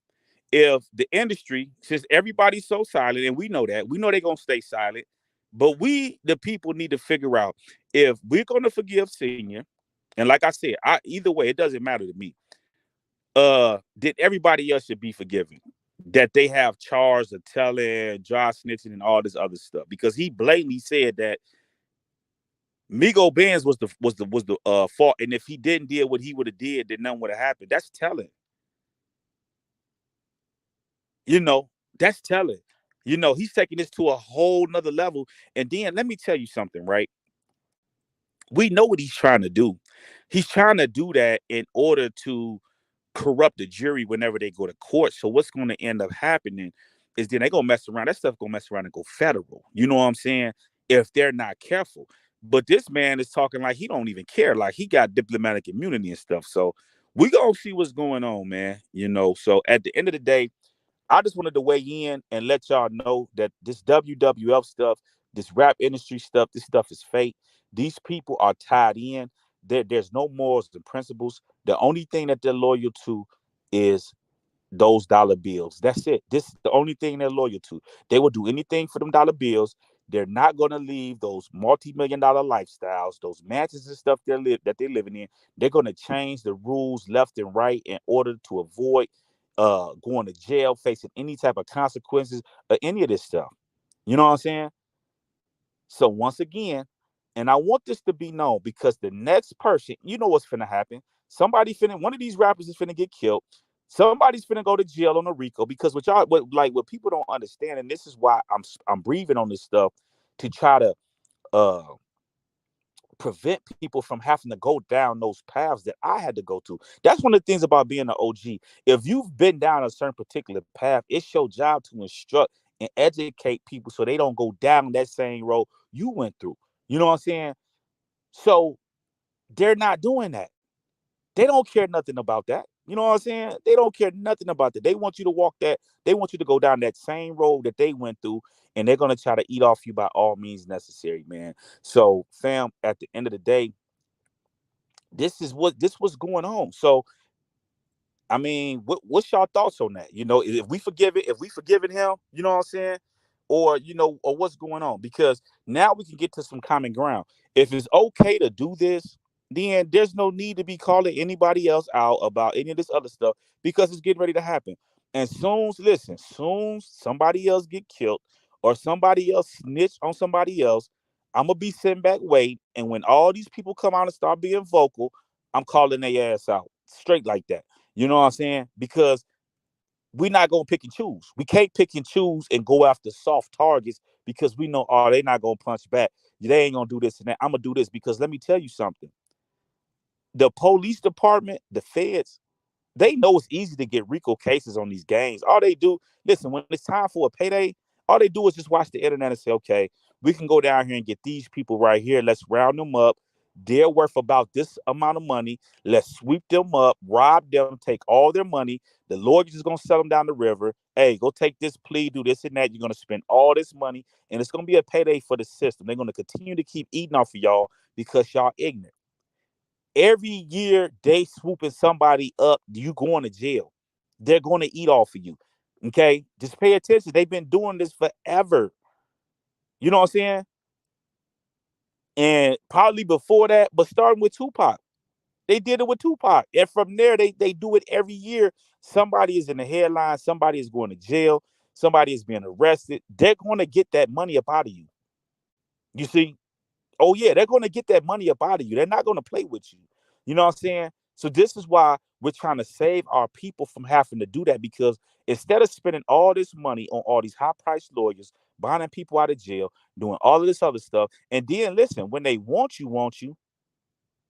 Speaker 2: If the industry, since everybody's so silent, and we know they're gonna stay silent, but we, the people, need to figure out if we're gonna forgive Senior, and like I said, either way, it doesn't matter to me. Then everybody else should be forgiven. That they have charged of telling, dry snitching, and all this other stuff, because he blatantly said that Migo Benz was the fault, and if he didn't deal what he would have did, then nothing would have happened. That's telling. You know, that's telling. He's taking this to a whole nother level. And then let me tell you something, right? We know what he's trying to do. He's trying to do that in order to corrupt the jury whenever they go to court. So what's going to end up happening is then they're going to mess around. That stuff going to mess around and go federal. You know what I'm saying? If they're not careful. But this man is talking like he don't even care. Like he got diplomatic immunity and stuff. So we going to see what's going on, man. So at the end of the day, I just wanted to weigh in and let y'all know that this WWF stuff, this rap industry stuff, this stuff is fake. These people are tied in. There's no morals and principles. The only thing that they're loyal to is those dollar bills. That's it. This is the only thing they're loyal to. They will do anything for them dollar bills. They're not going to leave those multi-million-dollar lifestyles, those mansions and stuff that they're living in. They're going to change the rules left and right in order to avoid going to jail, facing any type of consequences or any of this stuff. You know what I'm saying? So once again, and I want this to be known, because the next person, you know what's finna happen. One of these rappers is finna get killed. Somebody's finna go to jail on a RICO, because what people don't understand, and this is why I'm breathing on this stuff to try to uh prevent people from having to go down those paths that I had to go to. That's one of the things about being an OG. If you've been down a certain particular path, it's your job to instruct and educate people so they don't go down that same road you went through. You know what I'm saying? So they're not doing that. They don't care nothing about that. You know what I'm saying? They don't care nothing about that. They want you to walk that. They want you to go down that same road that they went through, and they're gonna try to eat off you by all means necessary, man. So, fam, at the end of the day, this was going on. So, I mean, what's y'all thoughts on that? If we forgive it, if we forgiven him, you know what I'm saying? or or what's going on? Because now we can get to some common ground. If it's okay to do this, then there's no need to be calling anybody else out about any of this other stuff because it's getting ready to happen. And soon somebody else get killed or somebody else snitch on somebody else, I'm gonna be sitting back waiting. And when all these people come out and start being vocal, I'm calling their ass out straight like that. You know what I'm saying? Because we're not gonna pick and choose. We can't pick and choose and go after soft targets because we know, oh, they're not gonna punch back. They ain't gonna do this and that. I'm gonna do this because let me tell you something. The police department, the feds, they know it's easy to get RICO cases on these gangs. All they do, listen, when it's time for a payday, all they do is just watch the internet and say, okay, we can go down here and get these people right here. Let's round them up. They're worth about this amount of money. Let's sweep them up, rob them, take all their money. The lawyers is going to sell them down the river. Hey, go take this plea, do this and that. You're going to spend all this money, and it's going to be a payday for the system. They're going to continue to keep eating off of y'all because y'all ignorant. Every year they swooping somebody up, you going to jail. They're going to eat off of you. Okay? Just pay attention. They've been doing this forever. You know what I'm saying? And probably before that, but starting with Tupac. They did it with Tupac. And from there, they do it every year. Somebody is in the headline, somebody is going to jail, somebody is being arrested. They're going to get that money up out of you. You see? Oh yeah, they're going to get that money up out of you. They're not going to play with you. You know what I'm saying? So this is why we're trying to save our people from having to do that, because instead of spending all this money on all these high-priced lawyers, bonding people out of jail, doing all of this other stuff, and then listen, when they want you,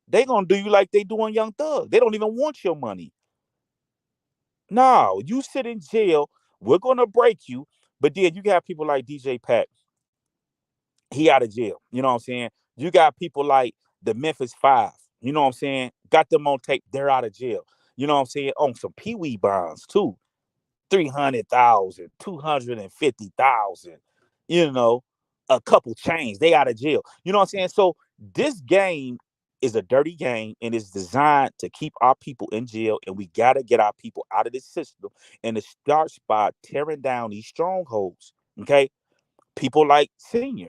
Speaker 2: they gonna do you like they do on Young Thug. They don't even want your money. No, you sit in jail, we're gonna break you, but then you got people like DJ Pat, he out of jail. You know what I'm saying? You got people like the Memphis Five. You know what I'm saying? Got them on tape. They're out of jail. You know what I'm saying? On some Pee-wee bonds too. 300,000, 250,000. You know, a couple chains. They out of jail. You know what I'm saying? So this game is a dirty game, and it's designed to keep our people in jail. And we gotta get our people out of this system. And it starts by tearing down these strongholds. Okay, people like Senior.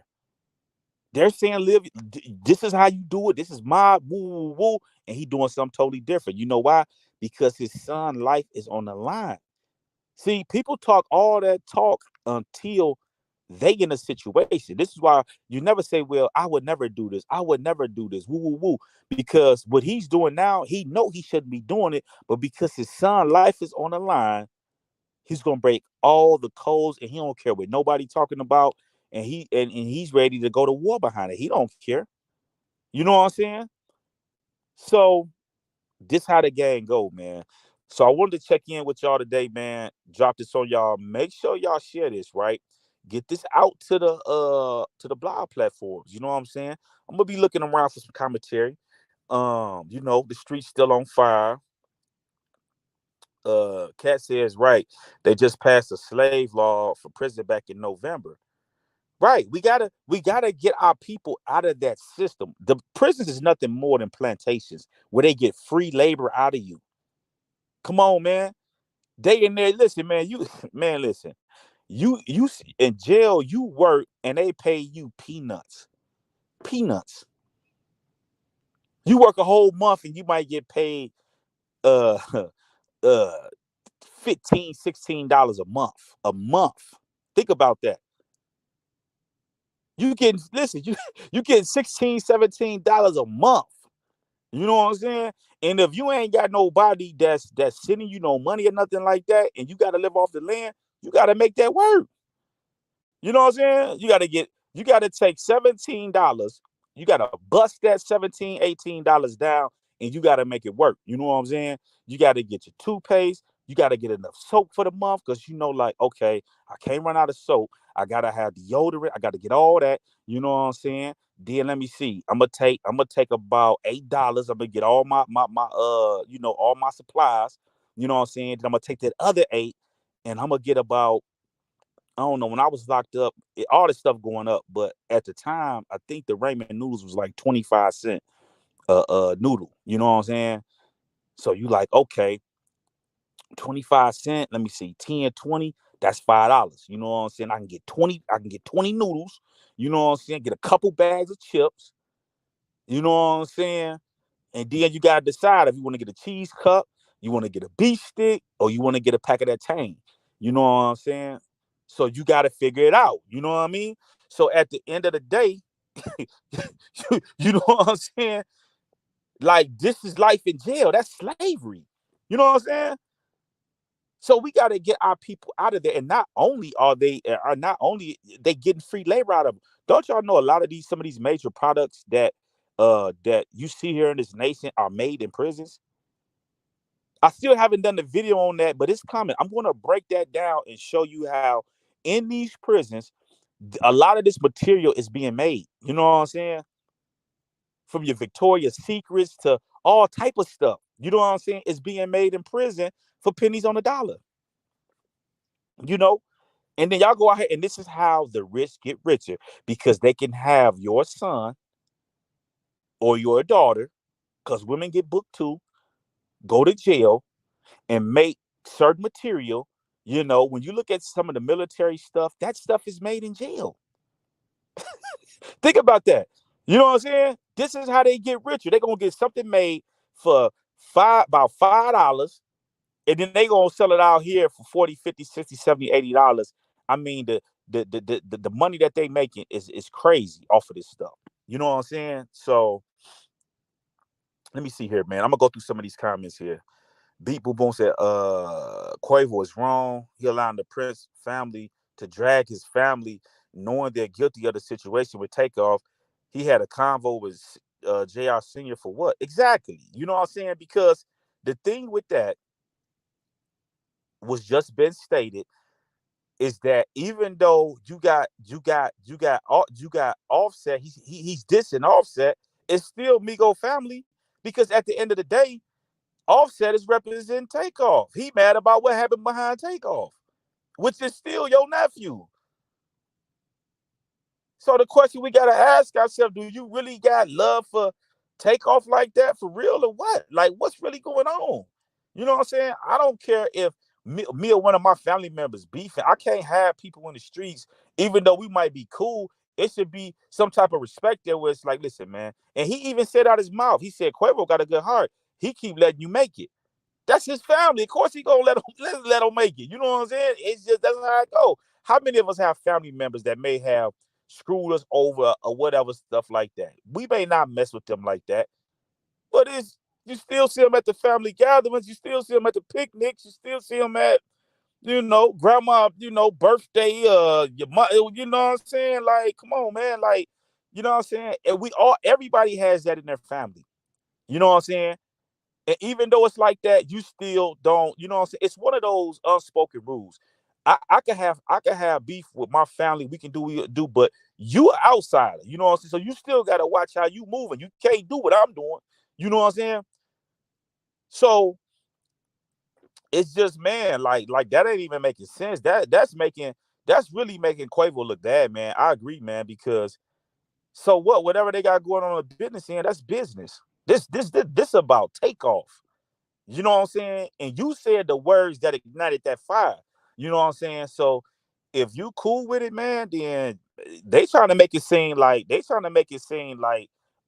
Speaker 2: They're saying, live, this is how you do it. This is my woo, woo, woo. And he doing something totally different. You know why? Because his son's life is on the line. See, people talk all that talk until they in a situation. This is why you never say, well, I would never do this. I would never do this. Woo, woo, woo. Because what he's doing now, he know he shouldn't be doing it. But because his son's life is on the line, he's gonna break all the codes, and he don't care what nobody talking about, and he's ready to go to war behind it. He don't care. You know what I'm saying? So this how the game go, man. So I wanted to check in with y'all today, man. Drop this on y'all. Make sure y'all share this, right? Get this out to the blog platforms. You know what I'm saying? I'm gonna be looking around for some commentary. The street's still on fire. Cat says, right, they just passed a slave law for prison back in November. Right, we gotta get our people out of that system. The prisons is nothing more than plantations where they get free labor out of you. Come on, man. They in there. Listen, man. You man, listen. You in jail. You work and they pay you peanuts. Peanuts. You work a whole month and you might get paid uh uh 15, $16 a month. A month. Think about that. You getting listen, you getting 16, $17 a month. You know what I'm saying? And if you ain't got nobody that's sending you no money or nothing like that, and you gotta live off the land, you gotta make that work. You know what I'm saying? You gotta take $17. You gotta bust that 17, $18 down, and you gotta make it work. You know what I'm saying? You gotta get your toothpaste, you gotta get enough soap for the month, because like, okay, I can't run out of soap. I gotta have deodorant, I gotta get all that. You know what I'm saying? Then let me see. I'm gonna take about $8. I'm gonna get all my all my supplies. You know what I'm saying? Then I'm gonna take that other eight, and I'm gonna get about, I don't know, when I was locked up, all this stuff going up, but at the time, I think the ramen noodles was like 25 cents noodle. You know what I'm saying? So you like, okay, 25 cents, let me see, 10, 20. That's $5. You know what I'm saying? I can get 20 noodles, you know what I'm saying? Get a couple bags of chips, you know what I'm saying? And then you gotta decide if you want to get a cheese cup, you want to get a beef stick, or you want to get a pack of that tang. You know what I'm saying? So you gotta figure it out. You know what I mean? So at the end of the day, you know what I'm saying? Like, this is life in jail. That's slavery. You know what I'm saying? So we got to get our people out of there. And not only they getting free labor out of them. Don't y'all know a lot of some of these major products that you see here in this nation are made in prisons? I still haven't done the video on that, but it's coming. I'm going to break that down and show you how in these prisons a lot of this material is being made. You know what I'm saying? From your Victoria's Secrets to all type of stuff. You know what I'm saying? It's being made in prison for pennies on the dollar. You know? And then y'all go out here, and this is how the rich get richer, because they can have your son or your daughter, because women get booked too, go to jail and make certain material. You know, when you look at some of the military stuff, that stuff is made in jail. Think about that. You know what I'm saying? This is how they get richer. They're gonna get something made for about $5, and then they gonna sell it out here for 40, 50, 60, 70, $80. I mean, the money that they making is crazy off of this stuff. You know what I'm saying? So let me see here, man. I'm gonna go through some of these comments here. Beat Boom Boom said, Quavo is wrong. He allowing the Prince family to drag his family, knowing they're guilty of the situation with Takeoff. He had a convo with JR Senior for what? Exactly. You know what I'm saying? Because the thing with that was just been stated is that even though you got Offset, he's dissing Offset, it's still Migo family, because at the end of the day, Offset is representing Takeoff. He mad about what happened behind Takeoff, which is still your nephew. So the question we gotta ask ourselves: do you really got love for Takeoff like that, for real, or what? Like, what's really going on? You know what I'm saying? I don't care if me or one of my family members beefing. I can't have people in the streets, even though we might be cool. It should be some type of respect there, where it's like, listen, man. And he even said out his mouth, he said, Quavo got a good heart. He keep letting you make it. That's his family. Of course, he gonna let him make it. You know what I'm saying? It's just, that's how it go. How many of us have family members that may have screwed us over or whatever, stuff like that? We may not mess with them like that, but you still see them at the family gatherings. You still see them at the picnics. You still see them at, grandma, birthday, your mother. You know what I'm saying? Like, come on, man. Like, you know what I'm saying? And everybody has that in their family. You know what I'm saying? And even though it's like that, you still don't, you know what I'm saying? It's one of those unspoken rules. I can have beef with my family. We can do what we do, but you an outsider. You know what I'm saying? So you still gotta watch how you moving. You can't do what I'm doing. You know what I'm saying? So it's just, man, like that ain't even making sense. That's really making Quavo look bad, man. I agree, man, because so what? Whatever they got going on the business end, that's business. This about Takeoff. You know what I'm saying? And you said the words that ignited that fire. You know what I'm saying? So if you cool with it, man, then they trying to make it seem like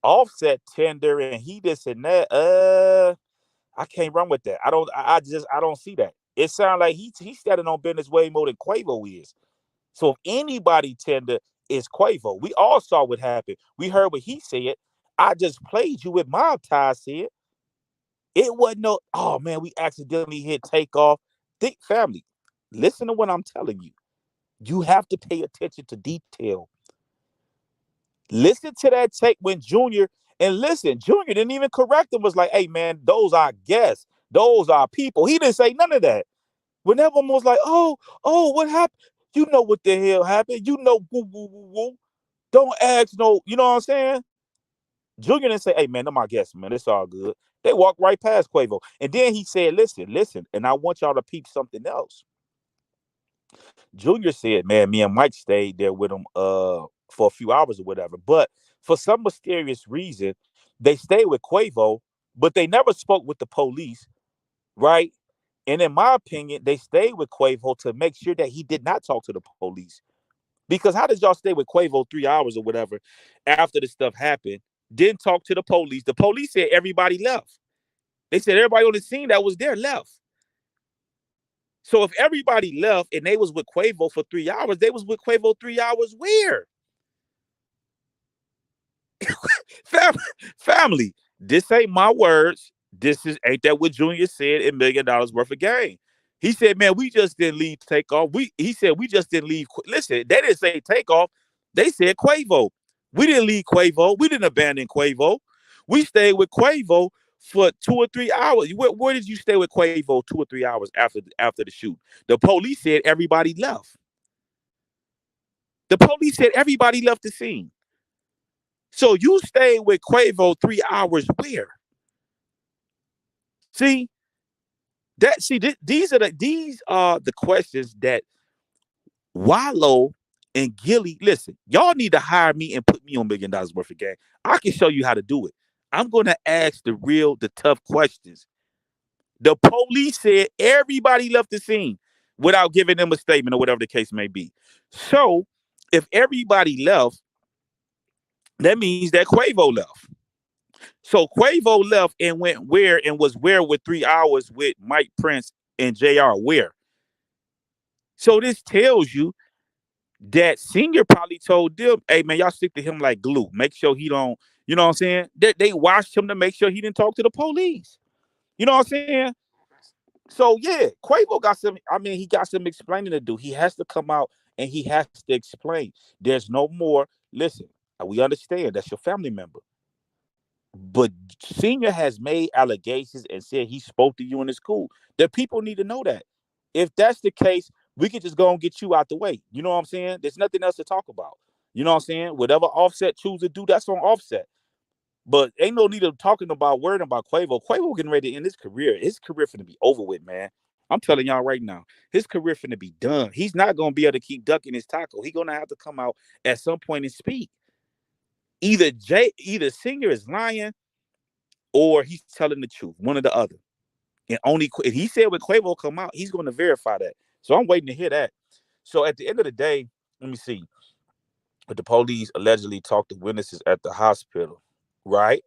Speaker 2: Offset tender and he this and that. I can't run with that. I don't see that. It sounds like he's standing on business way more than Quavo is. So if anybody tender, is Quavo. We all saw what happened. We heard what he said. I just played you with Mob Tie said. It wasn't no, oh man, we accidentally hit Takeoff. Think, family, listen to what I'm telling you. You have to pay attention to detail. Listen to that take when Junior, and listen, Junior didn't even correct him, was like, hey man, those are guests. Those are people. He didn't say none of that. When everyone was like, oh, what happened? You know what the hell happened. You know, woo, woo, woo, woo. Don't ask no, you know what I'm saying? Junior didn't say, hey man, they're my guests, man. It's all good. They walked right past Quavo. And then he said, listen, and I want y'all to peep something else. Junior said, man, me and Mike stayed there with him for a few hours or whatever. But for some mysterious reason, they stayed with Quavo, but they never spoke with the police, right? And in my opinion, they stayed with Quavo to make sure that he did not talk to the police. Because how did y'all stay with Quavo 3 hours or whatever after this stuff happened? Didn't talk to the police. The police said everybody left. They said everybody on the scene that was there left. So if everybody left and they was with Quavo for 3 hours, they was with Quavo 3 hours where? Family, this ain't my words. Ain't that what Junior said in $1 Million Worth of Game. He said, man, we just didn't leave Takeoff. He said we just didn't leave. Listen, they didn't say Takeoff. They said Quavo. We didn't leave Quavo. We didn't abandon Quavo. We stayed with Quavo for 2 or 3 hours. Where did you stay with Quavo 2 or 3 hours after the shoot? The police said everybody left. The police said everybody left the scene. So you stayed with Quavo 3 hours where? See, these are the questions that Wallow and Gilly, listen, y'all need to hire me and put me on $1 Million Worth of Game. I can show you how to do it. I'm going to ask the tough questions. The police said everybody left the scene without giving them a statement or whatever the case may be. So if everybody left, that means that Quavo left. So Quavo left and went where and was where with 3 hours with Mike Prince and JR where? So this tells you that Senior probably told them, hey man, y'all stick to him like glue. Make sure he don't, you know what I'm saying? They watched him to make sure he didn't talk to the police. You know what I'm saying? So yeah, Quavo got some, he got some explaining to do. He has to come out and he has to explain. There's no more, listen, we understand that's your family member. But Senior has made allegations and said he spoke to you in the school. The people need to know that. If that's the case, we could just go and get you out the way. You know what I'm saying? There's nothing else to talk about. You know what I'm saying? Whatever Offset choose to do, that's on Offset. But ain't no need of worrying about Quavo. Quavo getting ready to end his career. His career finna be over with, man. I'm telling y'all right now, his career finna be done. He's not gonna be able to keep ducking his tackle. He's gonna have to come out at some point and speak. Either Senior is lying or he's telling the truth, one or the other. And only if he said when Quavo come out, he's going to verify that. So I'm waiting to hear that. So at the end of the day, let me see. But the police allegedly talked to witnesses at the hospital, right?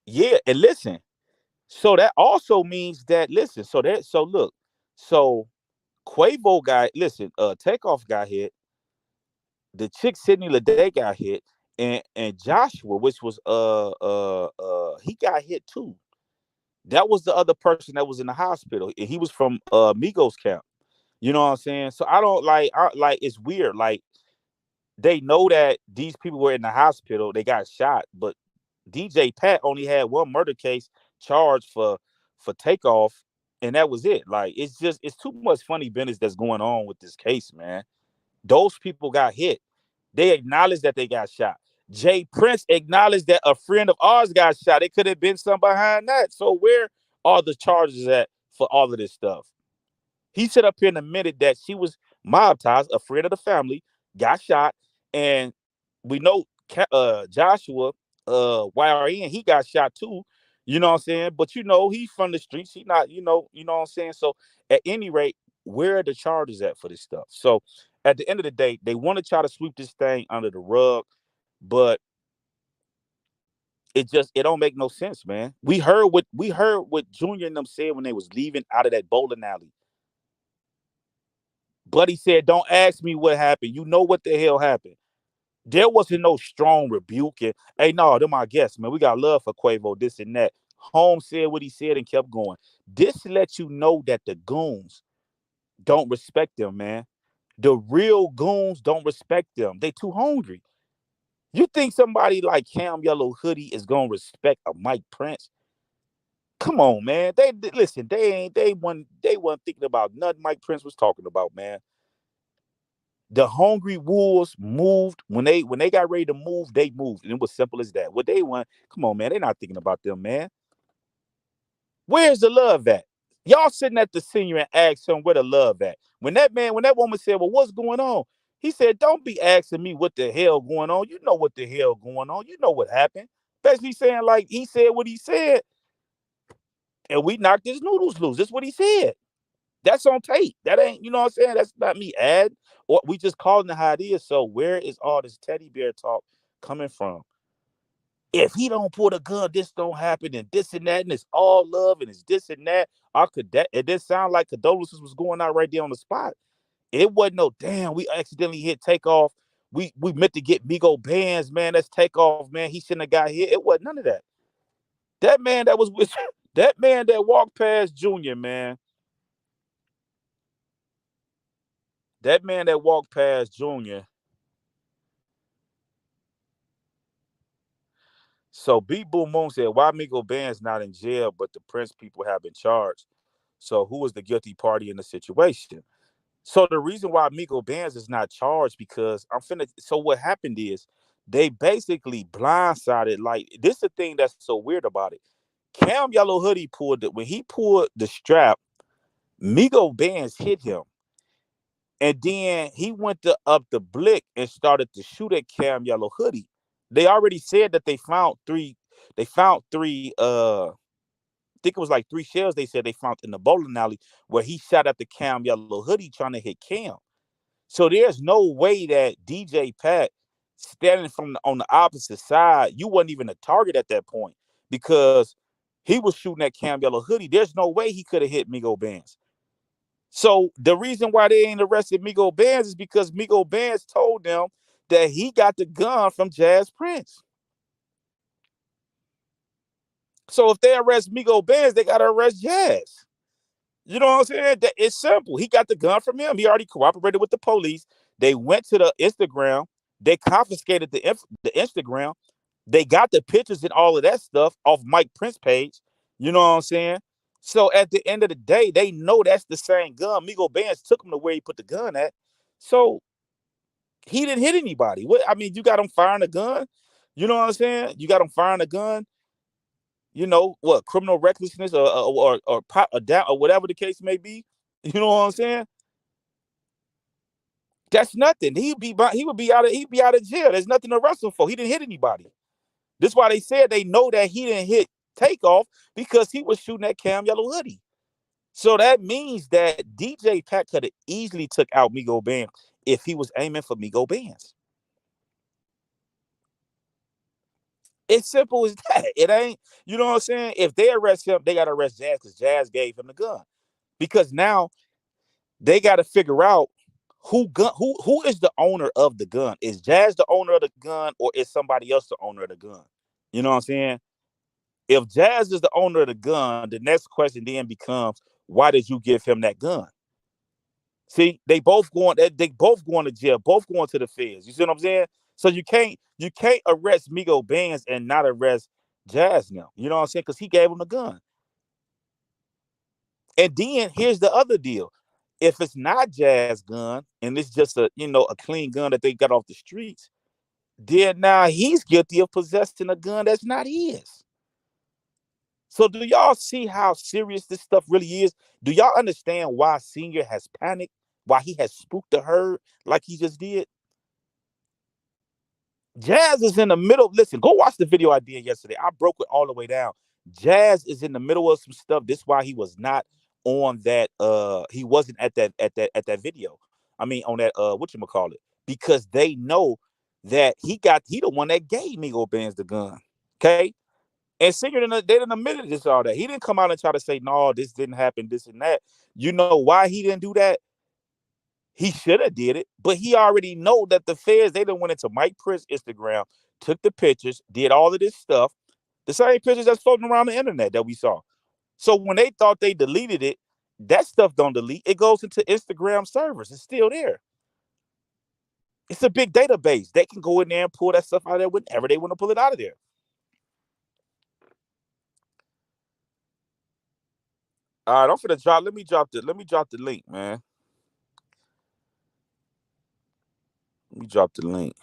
Speaker 2: Yeah, and listen. So that also means that so Quavo Takeoff got hit. The chick Sydney Lede got hit, and Joshua, which was he got hit too. That was the other person that was in the hospital. And he was from Migos camp. You know what I'm saying? So I don't it's weird. Like they know that these people were in the hospital, they got shot, but DJ Pat only had one murder case charged for Takeoff, and that was it. Like it's too much funny business that's going on with this case, man. Those people got hit. They acknowledged that they got shot. Jay Prince acknowledged that a friend of ours got shot. It could have been some behind that. So where are the charges at for all of this stuff? He said up here in a minute that she was mob ties, a friend of the family, got shot, and we know Joshua YRN, he got shot too. You know what I'm saying? But he's from the streets. He not, what I'm saying? So at any rate, where are the charges at for this stuff? So at the end of the day, they want to try to sweep this thing under the rug, but it don't make no sense, man. We heard what Junior and them said when they was leaving out of that bowling alley. Buddy said, "Don't ask me what happened. You know what the hell happened." There wasn't no strong rebuke. And, hey, no, they're my guests, man. We got love for Quavo, this and that. Holmes said what he said and kept going. This lets you know that the goons don't respect them, man. The real goons don't respect them. They too hungry. You think somebody like Cam Yellow Hoodie is gonna respect a Mike Prince? Come on, man. They weren't thinking about nothing Mike Prince was talking about, man. The hungry wolves moved when they got ready to move. They moved, and it was simple as that. What they want, come on, man. They're not thinking about them, man. Where's the love at? Y'all sitting at the senior and ask him where the love at. When that woman said, "Well, what's going on?" He said, "Don't be asking me what the hell going on. You know what the hell going on. You know what happened. Basically saying like he said what he said, and we knocked his noodles loose. That's what he said. That's on tape. That ain't, you know what I'm saying? That's not me ad, or we just calling it how it is. So where is all this teddy bear talk coming from? If he don't pull the gun, this don't happen, and this and that, and it's all love, and it's this and that. I could that it did sound like condolences was going out right there on the spot. It wasn't no damn. We accidentally hit takeoff. We meant to get Migo bands, man. That's takeoff, man. He shouldn't have got hit. It wasn't none of that. That man that was with that man that walked past Junior, man. That man that walked past Junior. So Beat Boom Moon said, why Migo Band's not in jail, but the Prince people have been charged? So who is the guilty party in the situation? So the reason why Migo Bands is not charged because so what happened is they basically blindsided. Like this is the thing that's so weird about it. Cam Yellow Hoodie pulled it when he pulled the strap, Migo Bands hit him. And then he went up the blick and started to shoot at Cam Yellow Hoodie. They already said that they found three. I think it was like 3 shells they said they found in the bowling alley where he shot at the Cam Yellow Hoodie trying to hit Cam. So there's no way that DJ Pat standing on the opposite side, you wasn't even a target at that point because he was shooting at Cam Yellow Hoodie. There's no way he could have hit Migo Bands. So the reason why they ain't arrested Migo Bands is because Migo Bands told them that he got the gun from Jazz Prince. So if they arrest Migo Bands, they gotta arrest Jazz. You know what I'm saying? It's simple. He got the gun from him. He already cooperated with the police. They went to the Instagram. They confiscated the Instagram. They got the pictures and all of that stuff off Mike Prince's page. You know what I'm saying? So at the end of the day, they know that's the same gun. Migo Bands took him to where he put the gun at. So he didn't hit anybody. What I mean, you got him firing a gun. You know what I'm saying? You got him firing a gun. You know what? Criminal recklessness or down or whatever the case may be. You know what I'm saying? That's nothing. He'd be out of jail. There's nothing to arrest him for. He didn't hit anybody. This is why they said they know that he didn't hit Takeoff because he was shooting at Cam Yellow Hoodie. So that means that DJ Pat could have easily took out Migo Bands if he was aiming for Migo Bands. It's simple as that. It ain't, you know what I'm saying? If they arrest him, they got to arrest Jazz because Jazz gave him the gun. Because now they got to figure out who is the owner of the gun. Is Jazz the owner of the gun or is somebody else the owner of the gun? You know what I'm saying? If Jazz is the owner of the gun, the next question then becomes, why did you give him that gun? See, they both going to jail, both going to the feds. You see what I'm saying? So you can't arrest Migo Bands and not arrest Jazz now. You know what I'm saying? Because he gave him the gun. And then here's the other deal. If it's not Jazz gun and it's just a clean gun that they got off the streets, then now he's guilty of possessing a gun that's not his. So do y'all see how serious this stuff really is? Do y'all understand why Senior has panicked? Why he has spooked the herd like he just did? Jazz is in the middle. Listen, go watch the video I did yesterday. I broke it all the way down. Jazz is in the middle of some stuff. This is why he was not on that. He wasn't at that video. I mean, on that whatchamacallit. Because they know that he the one that gave Migo Bands the gun. Okay. And Singer they didn't admit this all that. He didn't come out and try to say, no, this didn't happen, this and that. You know why he didn't do that? He should have did it, but he already know that the feds, they done went into Mike Prince's Instagram, took the pictures, did all of this stuff. The same pictures that's floating around the internet that we saw. So when they thought they deleted it, that stuff don't delete. It goes into Instagram servers. It's still there. It's a big database. They can go in there and pull that stuff out of there whenever they want to pull it out of there. All right, I'm finna drop. Let me drop the link, man. Let me drop the link.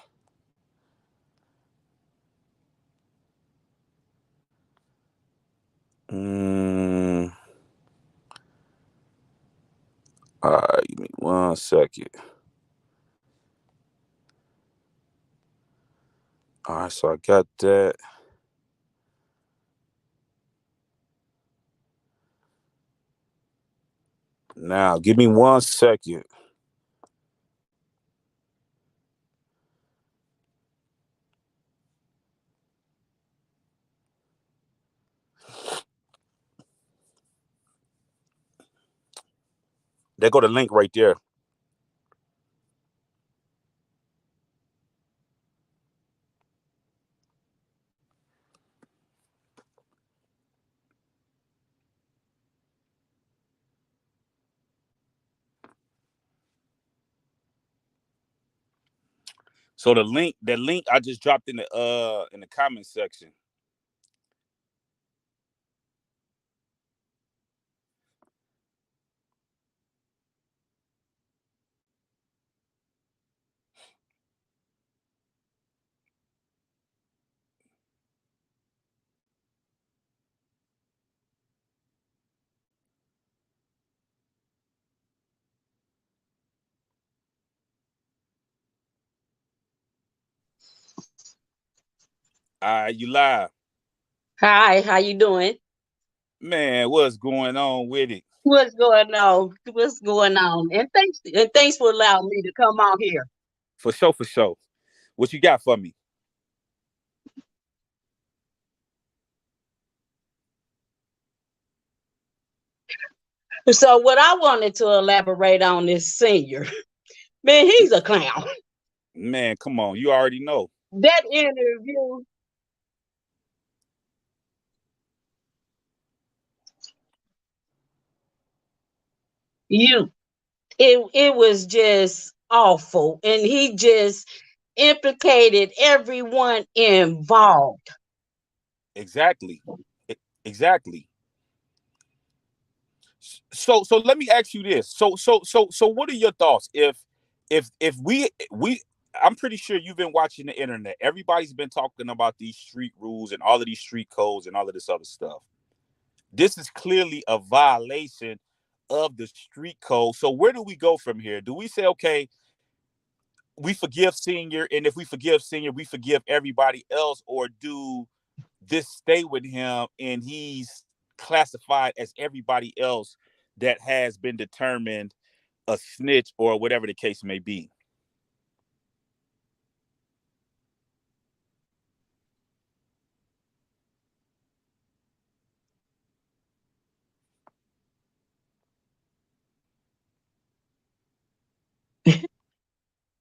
Speaker 2: All right, give me 1 second. All right, so I got that. Now, give me 1 second. There go the link right there. So that link I just dropped in the comment section. You live.
Speaker 4: Hi, how you doing?
Speaker 2: Man, what's going on with it?
Speaker 4: What's going on? What's going on? And thanks for allowing me to come on here.
Speaker 2: For sure, for sure. What you got for me?
Speaker 4: So what I wanted to elaborate on is Senior. Man, he's a clown.
Speaker 2: Man, come on. You already know.
Speaker 4: That interview, you it was just awful. And he just implicated everyone involved.
Speaker 2: Exactly. Exactly. So let me ask you this. So what are your thoughts if we I'm pretty sure you've been watching the internet. Everybody's been talking about these street rules and all of these street codes and all of this other stuff. This is clearly a violation of the street code. So where do we go from here? Do we say, okay, we forgive Senior, and if we forgive Senior, we forgive everybody else, or do this stay with him and he's classified as everybody else that has been determined a snitch or whatever the case may be?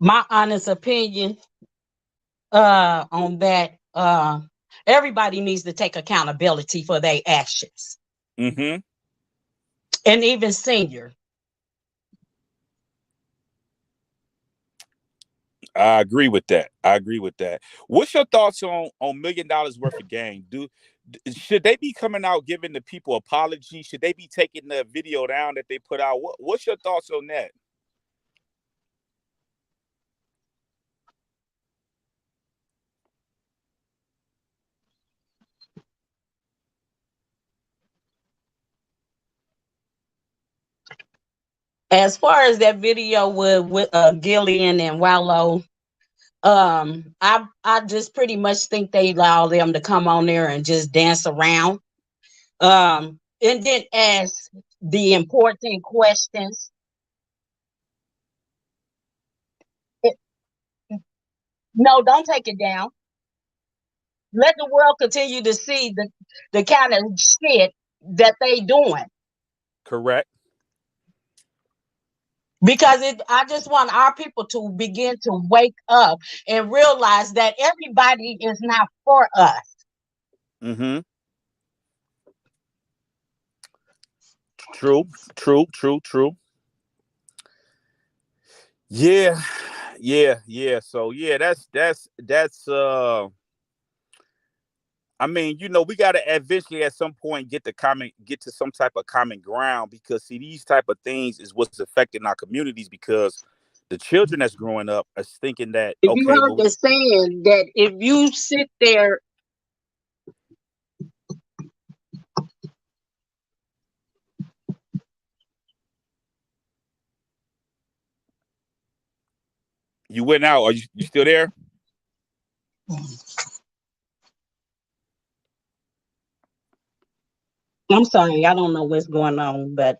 Speaker 4: My honest opinion on that, everybody needs to take accountability for their actions.
Speaker 2: Mm-hmm.
Speaker 4: And even Senior.
Speaker 2: I agree with that. I agree with that. What's your thoughts on $1 million worth of game? Should they be coming out giving the people apology? Should they be taking the video down that they put out? What's your thoughts on that?
Speaker 4: As far as that video with Gillian and Wallow, I just pretty much think they allow them to come on there and just dance around, and then ask the important questions. It- no, don't take it down. Let the world continue to see the kind of shit that they doing.
Speaker 2: Correct.
Speaker 4: Because I just want our people to begin to wake up and realize that everybody is not for us.
Speaker 2: Mm-hmm. True. True. True. True. Yeah. Yeah. Yeah. So yeah, that's I mean, we got to eventually at some point get to some type of common ground, because see, these type of things is what's affecting our communities, because the children that's growing up are thinking that,
Speaker 4: If you
Speaker 2: okay,
Speaker 4: heard
Speaker 2: well,
Speaker 4: the saying that if you sit there,
Speaker 2: you went out. Are you still there?
Speaker 4: I'm sorry, I don't know what's going on, but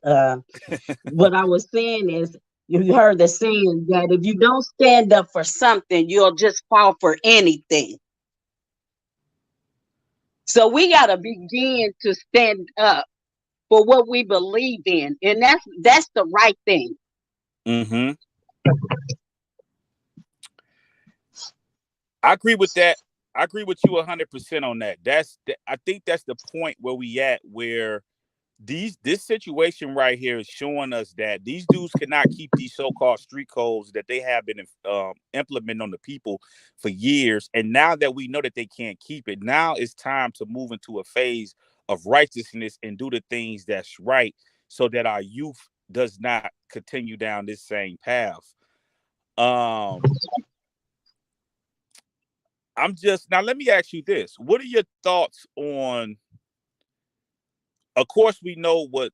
Speaker 4: what I was saying is, you heard the saying that if you don't stand up for something, you'll just fall for anything. So we got to begin to stand up for what we believe in, and that's the right thing.
Speaker 2: Mm-hmm. I agree with that. I agree with you 100% on that. I think that's the point where we at, where this situation right here is showing us that these dudes cannot keep these so-called street codes that they have been implementing on the people for years. And now that we know that they can't keep it, now it's time to move into a phase of righteousness and do the things that's right, so that our youth does not continue down this same path. Um, now let me ask you this. What are your thoughts on, of course we know what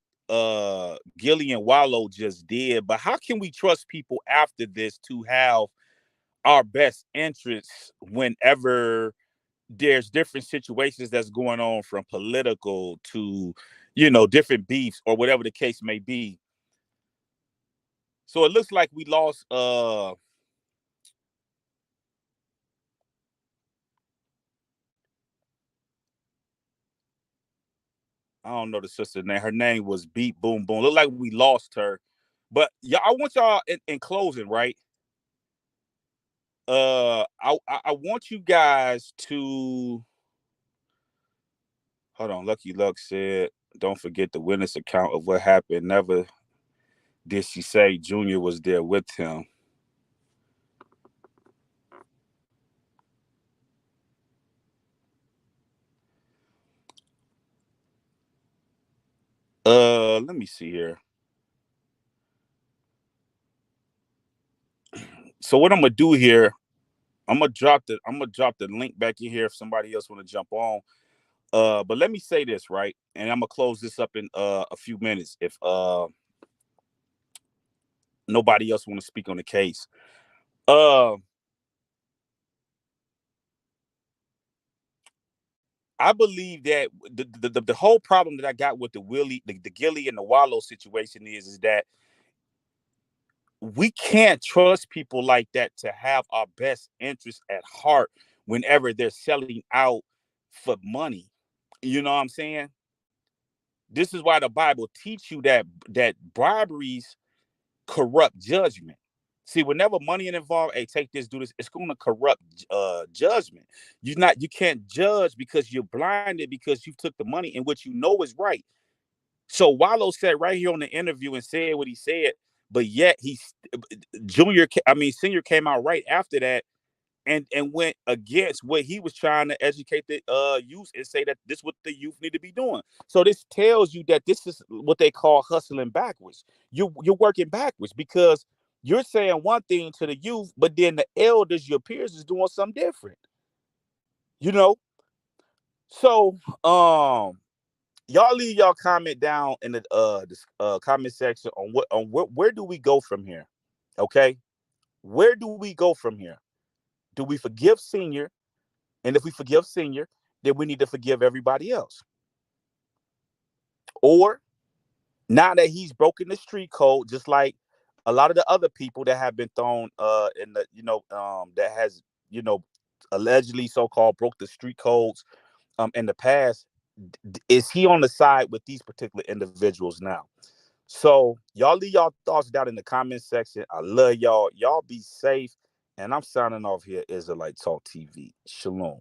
Speaker 2: Gilly and Wallow just did, but how can we trust people after this to have our best interests whenever there's different situations that's going on, from political to, different beefs or whatever the case may be? So it looks like we lost I don't know the sister's name. Her name was Beat Boom Boom. Look like we lost her. But yeah, I want y'all in closing, right? I want you guys to hold on. Lucky Luck said, "Don't forget the witness account of what happened. Never did she say Junior was there with him." Let me see here. So what I'm gonna do here, I'm gonna drop the link back in here if somebody else want to jump on. But let me say this, right? And I'm gonna close this up in a few minutes if nobody else want to speak on the case. Uh, I believe that the whole problem that I got with the Gilly and the Wallow situation is that we can't trust people like that to have our best interests at heart whenever they're selling out for money. You know what I'm saying? This is why the Bible teach you that briberies corrupt judgment. See, whenever money is involved, hey, take this, do this, it's going to corrupt judgment. You can't judge because you're blinded because you took the money and what you know is right. So Wallow said right here on the interview and said what he said, but yet Senior came out right after that and went against what he was trying to educate the youth and say that this is what the youth need to be doing. So this tells you that this is what they call hustling backwards. You're working backwards because you're saying one thing to the youth, but then the elders, your peers, is doing something different. You know? So y'all leave y'all comment down in the comment section on where do we go from here? Okay? Where do we go from here? Do we forgive Senior? And if we forgive Senior, then we need to forgive everybody else. Or now that he's broken the street code, just like a lot of the other people that have been thrown in the, that has, allegedly so-called broke the street codes in the past, is he on the side with these particular individuals now? So y'all leave y'all thoughts down in the comment section. I love y'all. Y'all be safe. And I'm signing off here, Israelite Talk TV. Shalom.